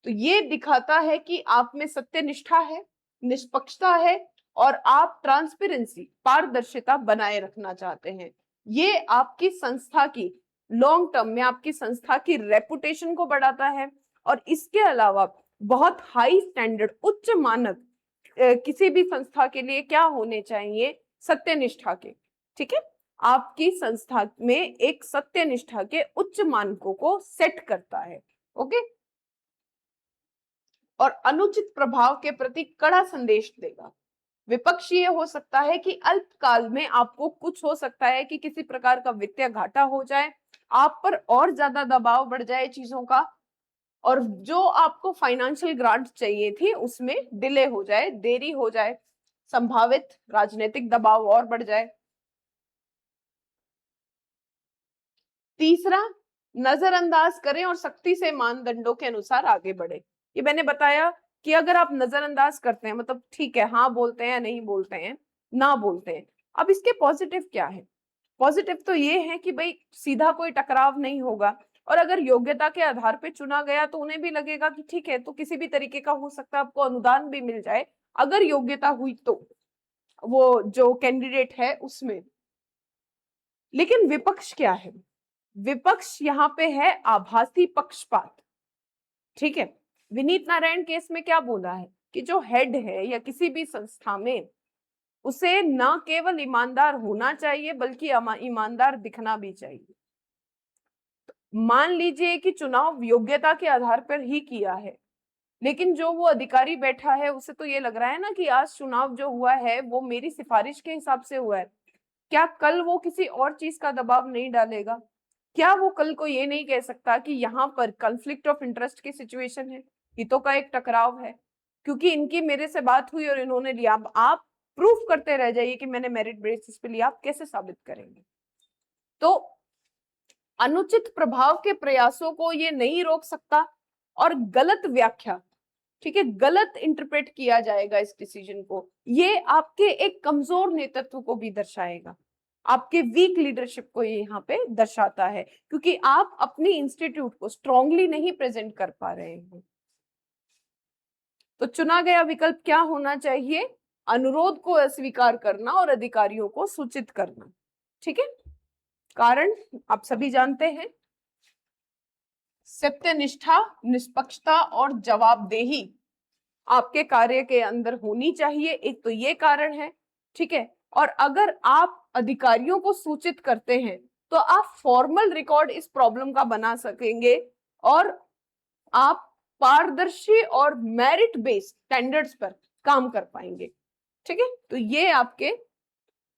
तो ये दिखाता है कि आप में सत्यनिष्ठा है, निष्पक्षता है, और आप ट्रांसपेरेंसी, पारदर्शिता बनाए रखना चाहते हैं। ये आपकी संस्था की लॉन्ग टर्म में आपकी संस्था की रेपुटेशन को बढ़ाता है। और इसके अलावा बहुत हाई स्टैंडर्ड, उच्च मानक किसी भी संस्था के लिए क्या होने चाहिए? सत्यनिष्ठा के। ठीक है, आपकी संस्था में एक सत्यनिष्ठा के उच्च मानकों को सेट करता है। ओके, और अनुचित प्रभाव के प्रति कड़ा संदेश देगा। विपक्ष ये हो सकता है कि अल्पकाल में आपको कुछ हो सकता है कि किसी प्रकार का वित्तीय घाटा हो जाए, आप पर और ज्यादा दबाव बढ़ जाए चीजों का, और जो आपको फाइनेंशियल ग्रांट चाहिए थी उसमें डिले हो जाए, देरी हो जाए, संभावित राजनीतिक दबाव और बढ़ जाए। तीसरा, नजरअंदाज करें और सख्ती से मानदंडों के अनुसार आगे बढ़े। ये मैंने बताया कि अगर आप नजरअंदाज करते हैं, मतलब ठीक है, हाँ बोलते हैं, नहीं बोलते हैं, ना बोलते हैं। अब इसके पॉजिटिव क्या है? पॉजिटिव तो ये है कि भाई सीधा कोई टकराव नहीं होगा, और अगर योग्यता के आधार पे चुना गया तो उन्हें भी लगेगा कि ठीक है, तो किसी भी तरीके का हो सकता है, आपको अनुदान भी मिल जाए अगर योग्यता हुई तो, वो जो कैंडिडेट है उसमें। लेकिन विपक्ष क्या है? विपक्ष यहाँ पे है आभासी पक्षपात। ठीक है, विनीत नारायण केस में क्या बोला है कि जो हेड है या किसी भी संस्था में, उसे न केवल ईमानदार होना चाहिए बल्कि ईमानदार दिखना भी चाहिए। मान लीजिए कि चुनाव योग्यता के आधार पर ही किया है, लेकिन जो वो अधिकारी बैठा है उसे तो ये लग रहा है ना कि आज चुनाव जो हुआ है वो मेरी सिफारिश के हिसाब से हुआ है। क्या कल वो किसी और चीज का दबाव नहीं डालेगा? क्या वो कल को ये नहीं कह सकता कि यहाँ पर कॉन्फ्लिक्ट ऑफ इंटरेस्ट की सिचुएशन है, हितों का एक टकराव है, क्योंकि इनकी मेरे से बात हुई और इन्होंने लिया। अब आप प्रूफ करते रह जाइए कि मैंने मेरिट बेसिस पे लिया, आप कैसे साबित करेंगे? तो अनुचित प्रभाव के प्रयासों को ये नहीं रोक सकता, और गलत व्याख्या, ठीक है, गलत इंटरप्रेट किया जाएगा इस डिसीजन को, ये आपके एक कमजोर नेतृत्व को भी दर्शाएगा, आपके वीक लीडरशिप को ये यहाँ पे दर्शाता है, क्योंकि आप अपनी इंस्टीट्यूट को स्ट्रांगली नहीं प्रेजेंट कर पा रहे हैं। तो चुना गया विकल्प क्या होना चाहिए? अनुरोध को अस्वीकार करना और अधिकारियों को सूचित करना। ठीक है, कारण आप सभी जानते हैं, सत्यनिष्ठा, निष्पक्षता और जवाबदेही आपके कार्य के अंदर होनी चाहिए, एक तो ये कारण है। ठीक है, और अगर आप अधिकारियों को सूचित करते हैं तो आप फॉर्मल रिकॉर्ड इस प्रॉब्लम का बना सकेंगे, और आप पारदर्शी और मेरिट बेस्ड स्टैंडर्ड्स पर काम कर पाएंगे। ठीक है, तो ये आपके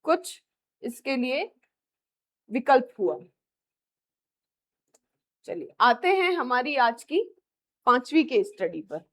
कुछ इसके लिए विकल्प हुआ। चलिए आते हैं हमारी आज की 5वीं केस स्टडी पर।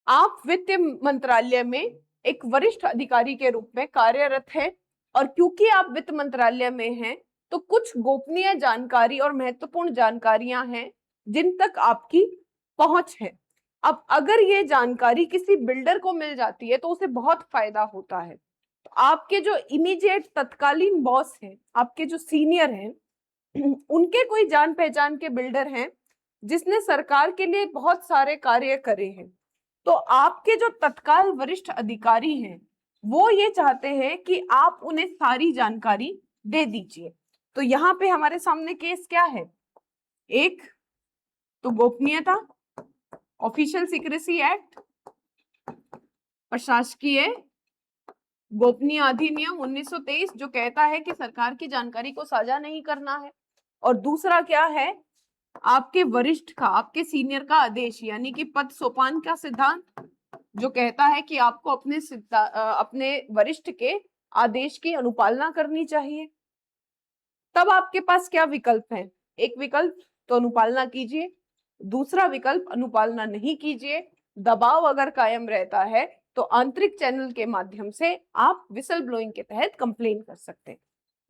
आप वित्त मंत्रालय में एक वरिष्ठ अधिकारी के रूप में कार्यरत हैं, और क्योंकि आप वित्त मंत्रालय में हैं तो कुछ गोपनीय जानकारी और महत्वपूर्ण जानकारियां हैं जिन तक आपकी पहुंच है। अब अगर ये जानकारी किसी बिल्डर को मिल जाती है तो उसे बहुत फायदा होता है। तो आपके जो इमीडिएट तत्कालीन बॉस हैं, आपके जो सीनियर हैं, उनके कोई जान पहचान के बिल्डर हैं जिसने सरकार के लिए बहुत सारे कार्य करे हैं, तो आपके जो तत्काल वरिष्ठ अधिकारी हैं वो ये चाहते हैं कि आप उन्हें सारी जानकारी दे दीजिए। तो यहाँ पे हमारे सामने केस क्या है? एक तो गोपनीयता, ऑफिशियल सीक्रेसी एक्ट, प्रशासकीय गोपनीय अधिनियम 1923 जो कहता है कि सरकार की जानकारी को साझा नहीं करना है, और दूसरा क्या है? आपके वरिष्ठ का, आपके सीनियर का आदेश, यानी कि पद सोपान का सिद्धांत, जो कहता है कि आपको अपने वरिष्ठ के आदेश की अनुपालना करनी चाहिए। तब आपके पास क्या विकल्प है? एक विकल्प तो अनुपालना कीजिए, दूसरा विकल्प अनुपालना नहीं कीजिए। दबाव अगर कायम रहता है तो आंतरिक चैनल के माध्यम से आप विसल ब्लोइंग के तहत कंप्लेन कर सकते हैं।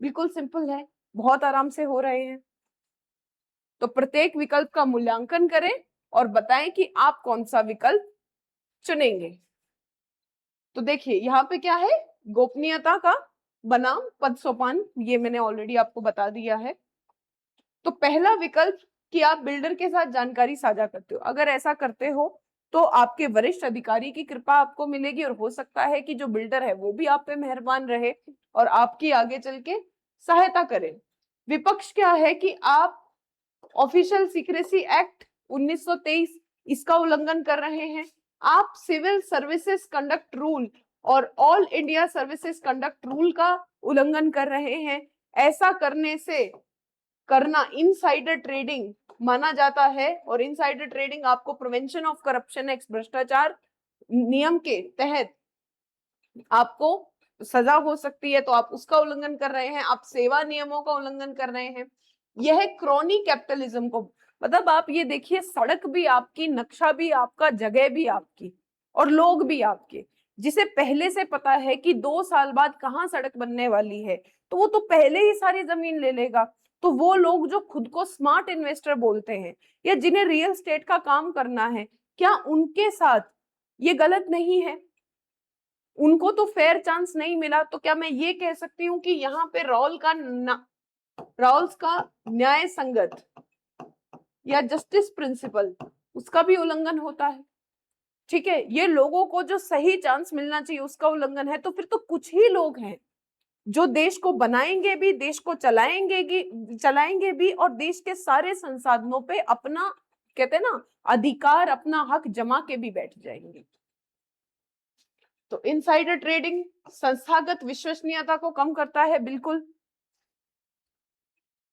बिल्कुल सिंपल है, बहुत आराम से हो रहे हैं। तो प्रत्येक विकल्प का मूल्यांकन करें और बताएं कि आप कौन सा विकल्प चुनेंगे। तो देखिए यहाँ पे क्या है, गोपनीयता का बनाम पद सोपान, ये मैंने ऑलरेडी आपको बता दिया है। तो पहला विकल्प कि आप बिल्डर के साथ जानकारी साझा करते हो, अगर ऐसा करते हो तो आपके वरिष्ठ अधिकारी की कृपा आपको मिलेगी, और हो सकता है कि जो बिल्डर है वो भी आप पे मेहरबान रहे और आपकी आगे चल के सहायता करे। विपक्ष क्या है कि आप ऑफिशियल सीक्रेसी एक्ट 1923 इसका उल्लंघन कर रहे हैं, आप सिविल सर्विसेज कंडक्ट रूल और all India services conduct rule का उल्लंघन कर रहे हैं। ऐसा करने से करना इनसाइडर ट्रेडिंग माना जाता है, और इनसाइडर ट्रेडिंग आपको प्रिवेंशन ऑफ करप्शन एक्ट भ्रष्टाचार नियम के तहत आपको सजा हो सकती है, तो आप उसका उल्लंघन कर रहे हैं, आप सेवा नियमों का उल्लंघन कर रहे हैं। यह क्रोनी कैपिटलिज्म को, मतलब आप ये देखिए, सड़क भी आपकी, नक्शा भी आपका, जगह भी आपकी, और लोग भी आपके, जिसे पहले से पता है कि 2 साल बाद कहाँ सड़क बनने वाली है, तो वो तो पहले ही सारी जमीन ले लेगा। तो वो लोग जो खुद को स्मार्ट इन्वेस्टर बोलते हैं, या जिन्हें रियल स्टेट का काम करना है, क्या उनके साथ ये गलत नहीं है? उनको तो फेयर चांस नहीं मिला, तो क्या मैं ये कह सकती हूँ कि यहाँ पे रॉल्स का न्याय संगत या जस्टिस प्रिंसिपल, उसका भी उल्लंघन होता है? ठीक है, ये लोगों को जो सही चांस मिलना चाहिए उसका उल्लंघन है। तो फिर तो कुछ ही लोग हैं जो देश को बनाएंगे भी, देश को चलाएंगे भी, और देश के सारे संसाधनों पे अपना, कहते हैं ना, अधिकार, अपना हक जमा के भी बैठ जाएंगे। तो इनसाइडर ट्रेडिंग संस्थागत विश्वसनीयता को कम करता है, बिल्कुल।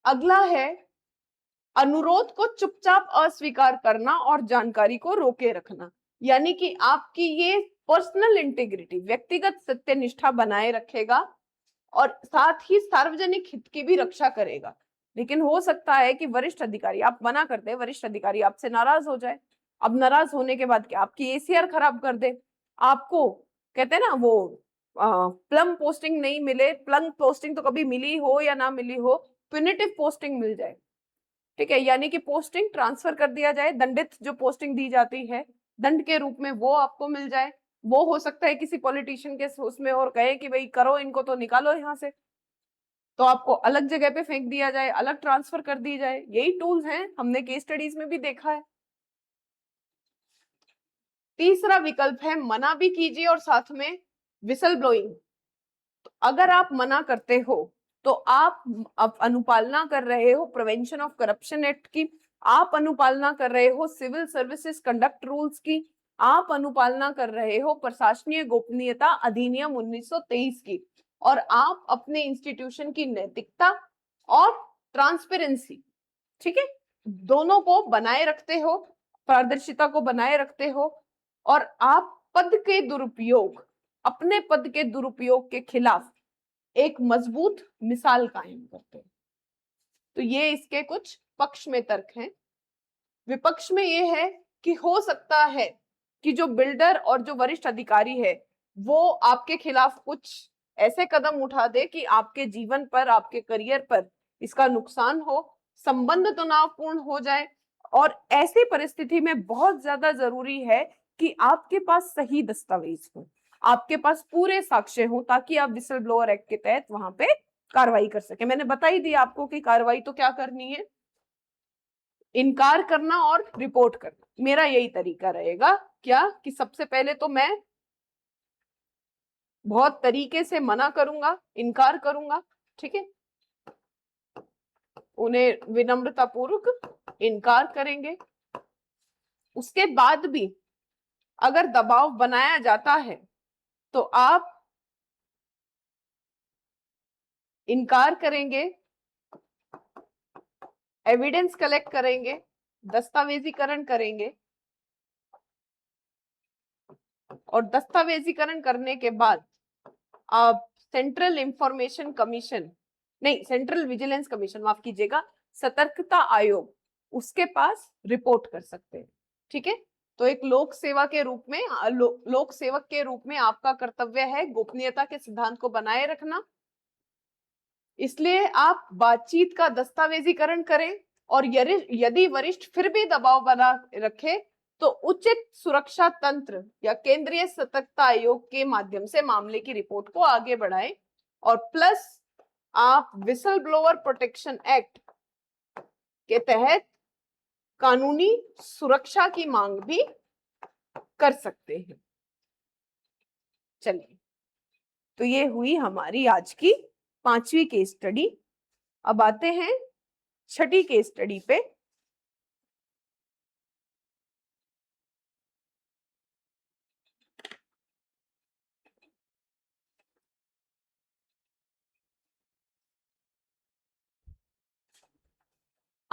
अगला है अनुरोध को चुपचाप अस्वीकार करना और जानकारी को रोके रखना, यानी कि आपकी ये पर्सनल इंटीग्रिटी, व्यक्तिगत सत्यनिष्ठा बनाए रखेगा और साथ ही सार्वजनिक हित की भी रक्षा करेगा। लेकिन हो सकता है कि वरिष्ठ अधिकारी, आप मना करते हैं, वरिष्ठ अधिकारी आपसे नाराज हो जाए। अब नाराज होने के बाद क्या, आपकी एसीआर खराब कर दे, आपको, कहते हैं ना वो, प्लम पोस्टिंग नहीं मिले, प्लम पोस्टिंग तो कभी मिली हो या ना मिली हो, प्यूनिटिव पोस्टिंग मिल जाए। ठीक है, यानी कि पोस्टिंग ट्रांसफर कर दिया जाए, दंडित जो पोस्टिंग दी जाती है दंड के रूप में, वो आपको मिल जाए। वो हो सकता है किसी पॉलिटिशियन के उसमें और कहे कि भाई करो इनको, तो निकालो यहाँ से, तो आपको अलग जगह पे फेंक दिया जाए, अलग ट्रांसफर कर दी जाए। यही टूल्स हैं, हमने केस स्टडीज में भी देखा है। तीसरा विकल्प है मना भी कीजिए और साथ में विसल ब्लोइंग। तो अगर आप मना करते हो तो आप अनुपालना कर रहे हो प्रिवेंशन ऑफ करप्शन एक्ट की, आप अनुपालना कर रहे हो सिविल सर्विसेज कंडक्ट रूल्स की, आप अनुपालना कर रहे हो प्रशासनिक गोपनीयता अधिनियम 1923 की, और आप अपने इंस्टीट्यूशन की नैतिकता और ट्रांसपेरेंसी, ठीक है, दोनों को बनाए रखते हो, पारदर्शिता को बनाए रखते हो, और आप पद के दुरुपयोग, अपने पद के दुरुपयोग के खिलाफ एक मजबूत मिसाल कायम करते हैं। तो ये इसके कुछ पक्ष में तर्क हैं। विपक्ष में ये है कि हो सकता है कि जो बिल्डर और जो वरिष्ठ अधिकारी है वो आपके खिलाफ कुछ ऐसे कदम उठा दे कि आपके जीवन पर, आपके करियर पर इसका नुकसान हो, संबंध तनावपूर्ण हो जाए, और ऐसी परिस्थिति में बहुत ज्यादा जरूरी है कि आपके पास सही दस्तावेज हो, आपके पास पूरे साक्ष्य हो, ताकि आप विसल ब्लोअर एक्ट के तहत वहां पे कार्रवाई कर सके। मैंने बता ही दिया आपको कि कार्रवाई तो क्या करनी है, इनकार करना और रिपोर्ट करना। मेरा यही तरीका रहेगा, क्या कि सबसे पहले तो मैं बहुत तरीके से मना करूंगा, इनकार करूंगा, ठीक है, उन्हें विनम्रता पूर्वक इनकार करेंगे। उसके बाद भी अगर दबाव बनाया जाता है तो आप इनकार करेंगे, एविडेंस कलेक्ट करेंगे, दस्तावेजीकरण करेंगे, और दस्तावेजीकरण करने के बाद आप सेंट्रल इंफॉर्मेशन कमीशन, नहीं, सेंट्रल विजिलेंस कमीशन, माफ कीजिएगा, सतर्कता आयोग, उसके पास रिपोर्ट कर सकते हैं। ठीक है, तो एक लोक सेवा के रूप में, लोक सेवक के रूप में आपका कर्तव्य है गोपनीयता के सिद्धांत को बनाए रखना। इसलिए आप बातचीत का दस्तावेजीकरण करें, और यदि वरिष्ठ फिर भी दबाव बना रखे तो उचित सुरक्षा तंत्र या केंद्रीय सतर्कता आयोग के माध्यम से मामले की रिपोर्ट को आगे बढ़ाएं, और प्लस आप विसल ब्लोअर प्रोटेक्शन एक्ट के तहत कानूनी सुरक्षा की मांग भी कर सकते हैं। चलिए, तो ये हुई हमारी आज की 5वीं केस स्टडी। अब आते हैं 6ठी केस स्टडी पे।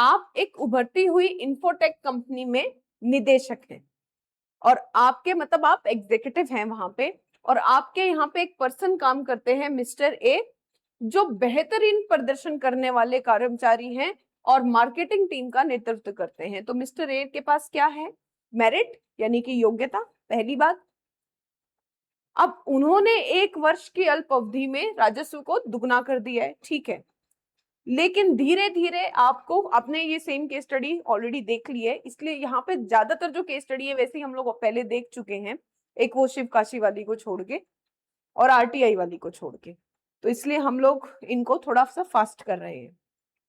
आप एक उभरती हुई इंफोटेक कंपनी में निदेशक हैं और आपके मतलब आप एग्जीक्यूटिव हैं वहां पे, और आपके यहाँ पे एक पर्सन काम करते हैं मिस्टर ए, जो बेहतरीन प्रदर्शन करने वाले कर्मचारी हैं और मार्केटिंग टीम का नेतृत्व करते हैं। तो मिस्टर ए के पास क्या है? मेरिट यानी कि योग्यता, पहली बात। अब उन्होंने 1 वर्ष की अल्प अवधि में राजस्व को दुगना कर दिया है, ठीक है, लेकिन धीरे धीरे आपको, आपने ये सेम केस स्टडी ऑलरेडी देख ली है, इसलिए यहाँ पे ज्यादातर जो केस स्टडी है वैसे ही हम लोग पहले देख चुके हैं, एक वो शिव काशी वाली को छोड़ के और आरटीआई वाली को छोड़ के, तो इसलिए हम लोग इनको थोड़ा सा फास्ट कर रहे हैं।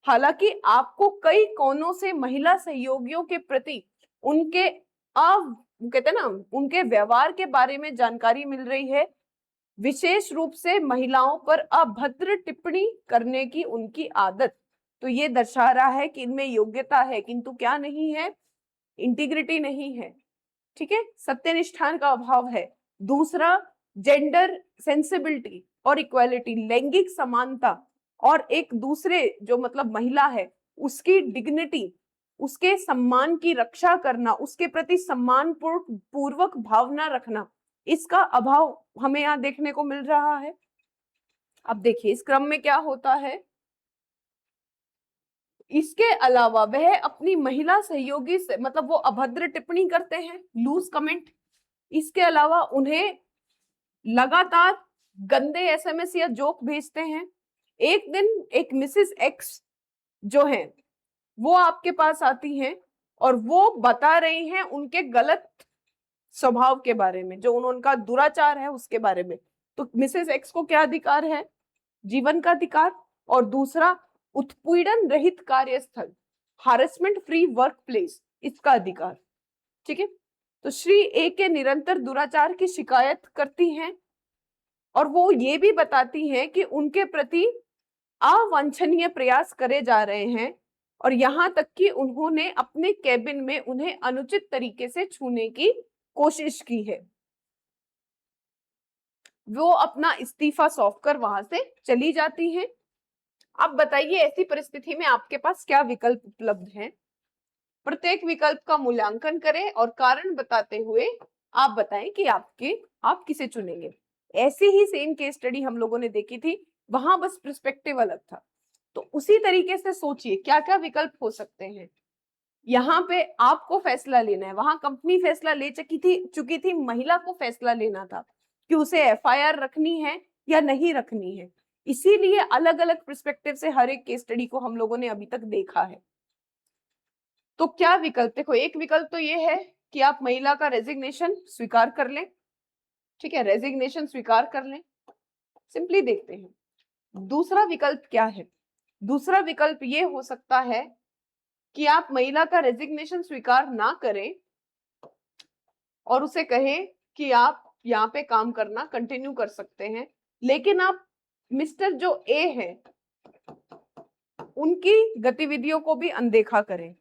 हालांकि आपको कई कोणों से महिला सहयोगियों के प्रति उनके कहते हैं ना, उनके व्यवहार के बारे में जानकारी मिल रही है, विशेष रूप से महिलाओं पर अभद्र टिप्पणी करने की उनकी आदत। तो ये दर्शा रहा है कि इनमें योग्यता है किंतु क्या नहीं है? इंटीग्रिटी नहीं है, ठीक है, सत्यनिष्ठान का अभाव है। दूसरा, जेंडर सेंसिबिलिटी और इक्वालिटी, लैंगिक समानता और एक दूसरे जो मतलब महिला है उसकी डिग्निटी, उसके सम्मान की रक्षा करना, उसके प्रति सम्मान पूर्वक भावना रखना, इसका अभाव हमें यहाँ देखने को मिल रहा है। अब देखिए इस क्रम में क्या होता है, इसके अलावा वह अपनी महिला सहयोगी से मतलब वो अभद्र टिप्पणी करते हैं, लूज कमेंट। इसके अलावा उन्हें लगातार गंदे एसएमएस या जोक भेजते हैं। एक दिन एक मिसेस एक्स जो है वो आपके पास आती हैं और वो बता रही हैं उनके गलत स्वभाव के बारे में, जो उनका दुराचार है उसके बारे में। तो मिसेस एक्स को क्या अधिकार है? जीवन का अधिकार। और दूसरा, उत्पीड़न रहित कार्यस्थल, हारेसमेंट फ्री वर्क प्लेस, इसका अधिकार, ठीक है। तो श्री ए के निरंतर दुराचार की शिकायत करती हैं और वो ये भी बताती हैं कि उनके प्रति अवांछनीय प्रयास करे जा रहे हैं और यहाँ तक कि उन्होंने अपने कैबिन में उन्हें अनुचित तरीके से छूने की कोशिश की है। वो अपना इस्तीफा सौंपकर वहां से चली जाती हैं। अब बताइए ऐसी परिस्थिति में आपके पास क्या विकल्प उपलब्ध हैं? प्रत्येक विकल्प का मूल्यांकन करें और कारण बताते हुए आप बताएं कि आप किसे चुनेंगे। ऐसी ही सेम केस स्टडी हम लोगों ने देखी थी, वहां बस पर्सपेक्टिव अलग था। तो उसी तरीके से सोचिए क्या क्या विकल्प हो सकते हैं। यहाँ पे आपको फैसला लेना है, वहां कंपनी फैसला ले चुकी थी, महिला को फैसला लेना था कि उसे एफआईआर रखनी है या नहीं रखनी है। इसीलिए अलग अलग पर्सपेक्टिव से हर एक केस स्टडी को हम लोगों ने अभी तक देखा है। तो क्या विकल्प, देखो एक विकल्प तो ये है कि आप महिला का रेजिग्नेशन स्वीकार कर लें, ठीक है, रेजिग्नेशन स्वीकार कर लें, सिंपली देखते हैं। दूसरा विकल्प क्या है? दूसरा विकल्प ये हो सकता है कि आप महिला का रेजिग्नेशन स्वीकार ना करें और उसे कहें कि आप यहाँ पे काम करना कंटिन्यू कर सकते हैं, लेकिन आप मिस्टर जो ए है उनकी गतिविधियों को भी अनदेखा करें।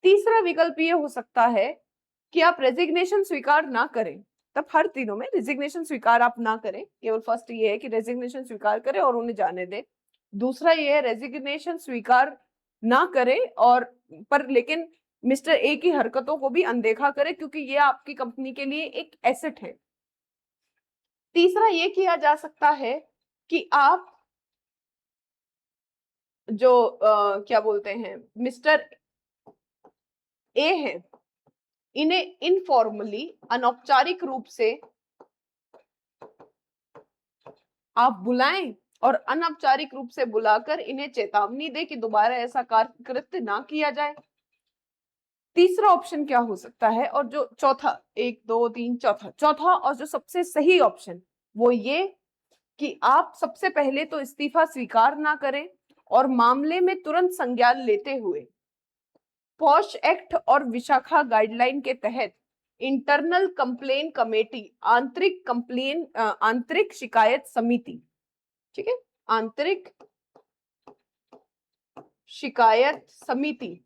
तीसरा विकल्प ये हो सकता है कि आप रेजिग्नेशन स्वीकार ना करें, तब हर तीनों में रेजिग्नेशन स्वीकार आप ना करें, केवल फर्स्ट ये है कि रेजिग्नेशन स्वीकार करें और उन्हें जाने दें। दूसरा ये है रेजिग्नेशन स्वीकार ना करें और पर लेकिन मिस्टर ए की हरकतों को भी अनदेखा करें क्योंकि ये आपकी कंपनी के लिए एक एसेट है। तीसरा ये किया जा सकता है कि आप जो क्या बोलते हैं मिस्टर ए है, इन्हें इनफॉर्मली अनौपचारिक रूप से आप बुलाएं और अनौपचारिक रूप से बुलाकर इन्हें चेतावनी दे कि दोबारा ऐसा कृत्य ना किया जाए। तीसरा ऑप्शन क्या हो सकता है? और जो चौथा, 1 2 3 चौथा और जो सबसे सही ऑप्शन वो ये कि आप सबसे पहले तो इस्तीफा स्वीकार ना करें और मामले में तुरंत संज्ञान लेते हुए पॉश एक्ट और विशाखा गाइडलाइन के तहत इंटरनल कंप्लेन कमेटी, आंतरिक शिकायत समिति, ठीक है, आंतरिक शिकायत समिति,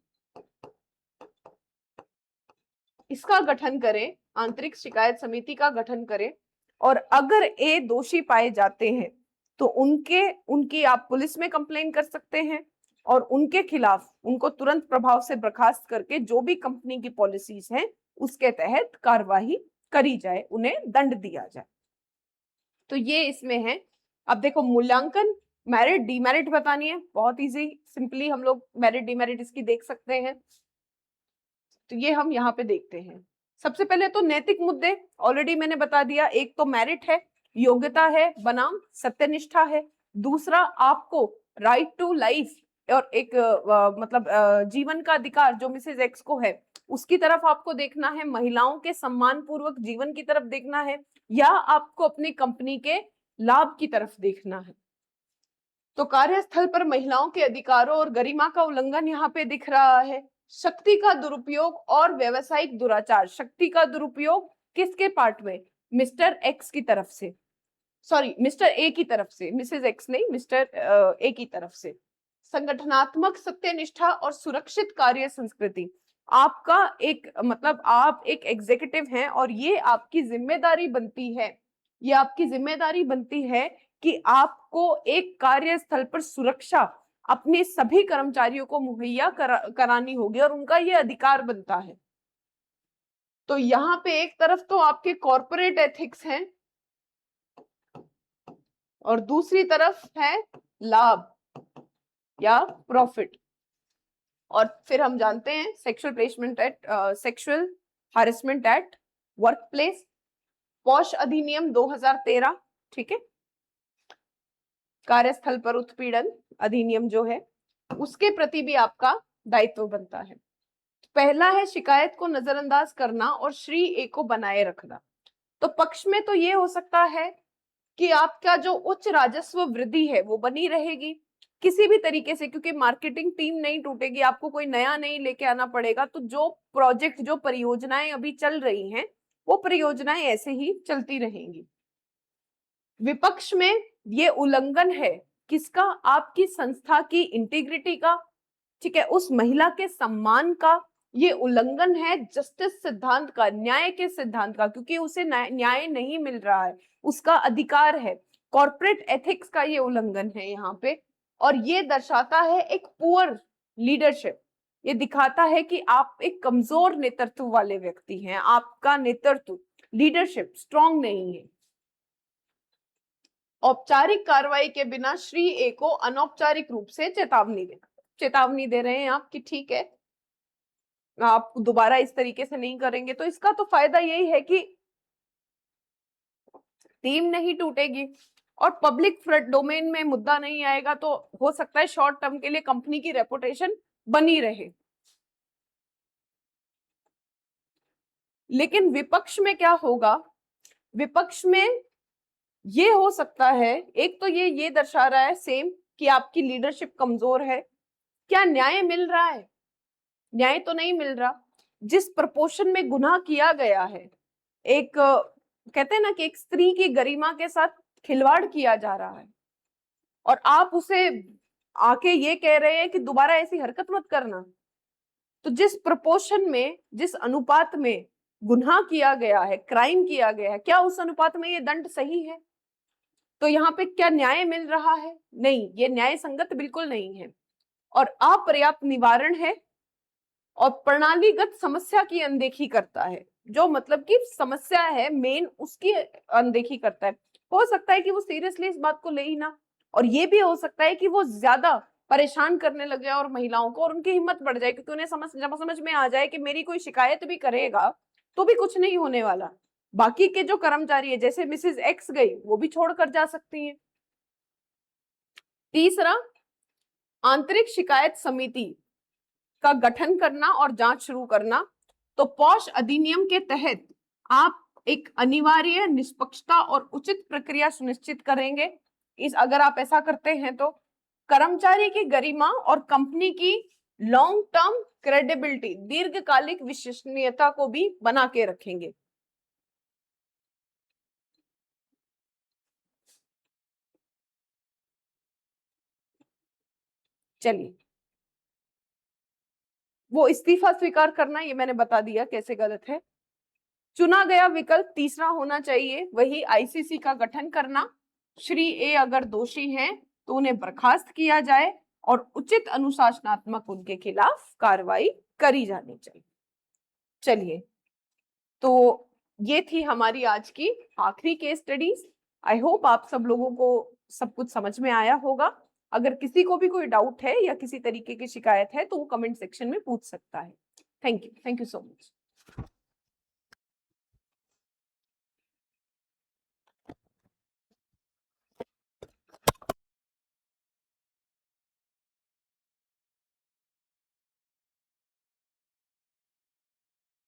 इसका गठन करें, आंतरिक शिकायत समिति का गठन करें और अगर ए दोषी पाए जाते हैं तो उनकी आप पुलिस में कंप्लेन कर सकते हैं और उनके खिलाफ उनको तुरंत प्रभाव से बर्खास्त करके जो भी कंपनी की पॉलिसीज हैं उसके तहत कार्यवाही करी जाए, उन्हें दंड दिया जाए। तो ये इसमें है। अब देखो मूल्यांकन, मेरिट डीमेरिट बतानी है, बहुत इजी, सिंपली हम लोग मेरिट डीमेरिट इसकी देख सकते हैं। तो ये हम यहाँ पे देखते हैं। सबसे पहले तो नैतिक मुद्दे ऑलरेडी मैंने बता दिया, एक तो मेरिट है, योग्यता है बनाम सत्यनिष्ठा है। दूसरा आपको राइट टू लाइफ और एक मतलब जीवन का अधिकार जो मिसेज एक्स को है उसकी तरफ आपको देखना है, महिलाओं के सम्मान पूर्वक जीवन की तरफ देखना है, या आपको अपनी कंपनी के लाभ की तरफ देखना है। तो कार्यस्थल पर महिलाओं के अधिकारों और गरिमा का उल्लंघन यहाँ पे दिख रहा है। शक्ति का दुरुपयोग और व्यवसायिक दुराचार, शक्ति का दुरुपयोग किसके पार्ट में, मिस्टर एक्स की तरफ से, सॉरी मिस्टर ए की तरफ से, मिसेज एक्स नहीं, मिस्टर ए की तरफ से। संगठनात्मक सत्यनिष्ठा और सुरक्षित कार्य संस्कृति, आपका एक मतलब आप एक एग्जीक्यूटिव हैं और ये आपकी जिम्मेदारी बनती है, ये आपकी जिम्मेदारी बनती है कि आपको एक कार्यस्थल पर सुरक्षा अपने सभी कर्मचारियों को मुहैया करानी होगी और उनका ये अधिकार बनता है। तो यहाँ पे एक तरफ तो आपके कॉर्पोरेट एथिक्स हैं और दूसरी तरफ है लाभ या प्रॉफिट। और फिर हम जानते हैं sexual placement act, sexual harassment act work place, posh अधिनियम 2013, ठीक है, कार्यस्थल पर उत्पीड़न अधिनियम जो है उसके प्रति भी आपका दायित्व बनता है। पहला है शिकायत को नजरअंदाज करना और श्री ए को बनाए रखना। तो पक्ष में तो ये हो सकता है कि आपका जो उच्च राजस्व वृद्धि है वो बनी रहेगी किसी भी तरीके से, क्योंकि मार्केटिंग टीम नहीं टूटेगी, आपको कोई नया नहीं लेके आना पड़ेगा। तो जो प्रोजेक्ट जो परियोजनाएं अभी चल रही हैं वो परियोजनाएं ऐसे ही चलती रहेंगी। विपक्ष में ये उल्लंघन है किसका, आपकी संस्था की इंटीग्रिटी का, ठीक है, उस महिला के सम्मान का, ये उल्लंघन है जस्टिस सिद्धांत का, न्याय के सिद्धांत का, क्योंकि उसे न्याय नहीं मिल रहा है, उसका अधिकार है। कॉर्पोरेट एथिक्स का ये उल्लंघन है यहाँ पे। और ये दर्शाता है एक पुअर लीडरशिप, ये दिखाता है कि आप एक कमजोर नेतृत्व वाले व्यक्ति हैं, आपका नेतृत्व लीडरशिप स्ट्रॉन्ग नहीं है। औपचारिक कार्रवाई के बिना श्री ए को अनौपचारिक रूप से चेतावनी दे रहे हैं आप कि ठीक है आप दोबारा इस तरीके से नहीं करेंगे। तो इसका तो फायदा यही है कि टीम नहीं टूटेगी और पब्लिक डोमेन में मुद्दा नहीं आएगा, तो हो सकता है शॉर्ट टर्म के लिए कंपनी की रेपुटेशन बनी रहे। लेकिन विपक्ष में क्या होगा, विपक्ष में ये हो सकता है, एक तो ये दर्शा रहा है सेम कि आपकी लीडरशिप कमजोर है। क्या न्याय मिल रहा है, न्याय तो नहीं मिल रहा। जिस प्रपोर्शन में गुनाह किया गया है, एक कहते हैं ना कि एक स्त्री की गरिमा के साथ खिलवाड़ किया जा रहा है और आप उसे आके ये कह रहे हैं कि दोबारा ऐसी हरकत मत करना। तो जिस प्रपोर्शन में, जिस अनुपात में गुनाह किया गया है, क्राइम किया गया है, क्या उस अनुपात में ये दंड सही है? तो यहाँ पे क्या न्याय मिल रहा है? नहीं, ये न्याय संगत बिल्कुल नहीं है और अपर्याप्त निवारण है और प्रणालीगत समस्या की अनदेखी करता है। जो मतलब कि समस्या है मेन उसकी अनदेखी करता है। हो सकता है कि वो सीरियसली इस बात को ले ही ना, और ये भी हो सकता है कि वो ज्यादा परेशान करने लग जाए और महिलाओं को, और उनकी हिम्मत बढ़ जाए, क्योंकि उन्हें समझ में आ जाए कि मेरी कोई शिकायत भी करेगा तो भी कुछ नहीं होने वाला। बाकी के जो कर्मचारी है, जैसे मिसेज एक्स गई, वो भी छोड़कर जा सकती हैं। तीसरा, आंतरिक शिकायत समिति का गठन करना और जांच शुरू करना। तो पॉश अधिनियम के तहत आप एक अनिवार्य निष्पक्षता और उचित प्रक्रिया सुनिश्चित करेंगे। अगर आप ऐसा करते हैं तो कर्मचारी की गरिमा और कंपनी की लॉन्ग टर्म क्रेडिबिलिटी, दीर्घकालिक विश्वसनीयता को भी बना के रखेंगे। चलिए, वो इस्तीफा स्वीकार करना ये मैंने बता दिया कैसे गलत है। चुना गया विकल्प तीसरा होना चाहिए, वही आईसीसी का गठन करना। श्री ए अगर दोषी हैं तो उन्हें बर्खास्त किया जाए और उचित अनुशासनात्मक उनके खिलाफ कार्रवाई करी जानी चाहिए। चलिए, तो ये थी हमारी आज की आखिरी केस स्टडीज। आई होप आप सब लोगों को सब कुछ समझ में आया होगा। अगर किसी को भी कोई डाउट है या किसी तरीके की शिकायत है तो वो कमेंट सेक्शन में पूछ सकता है। Thank you so much.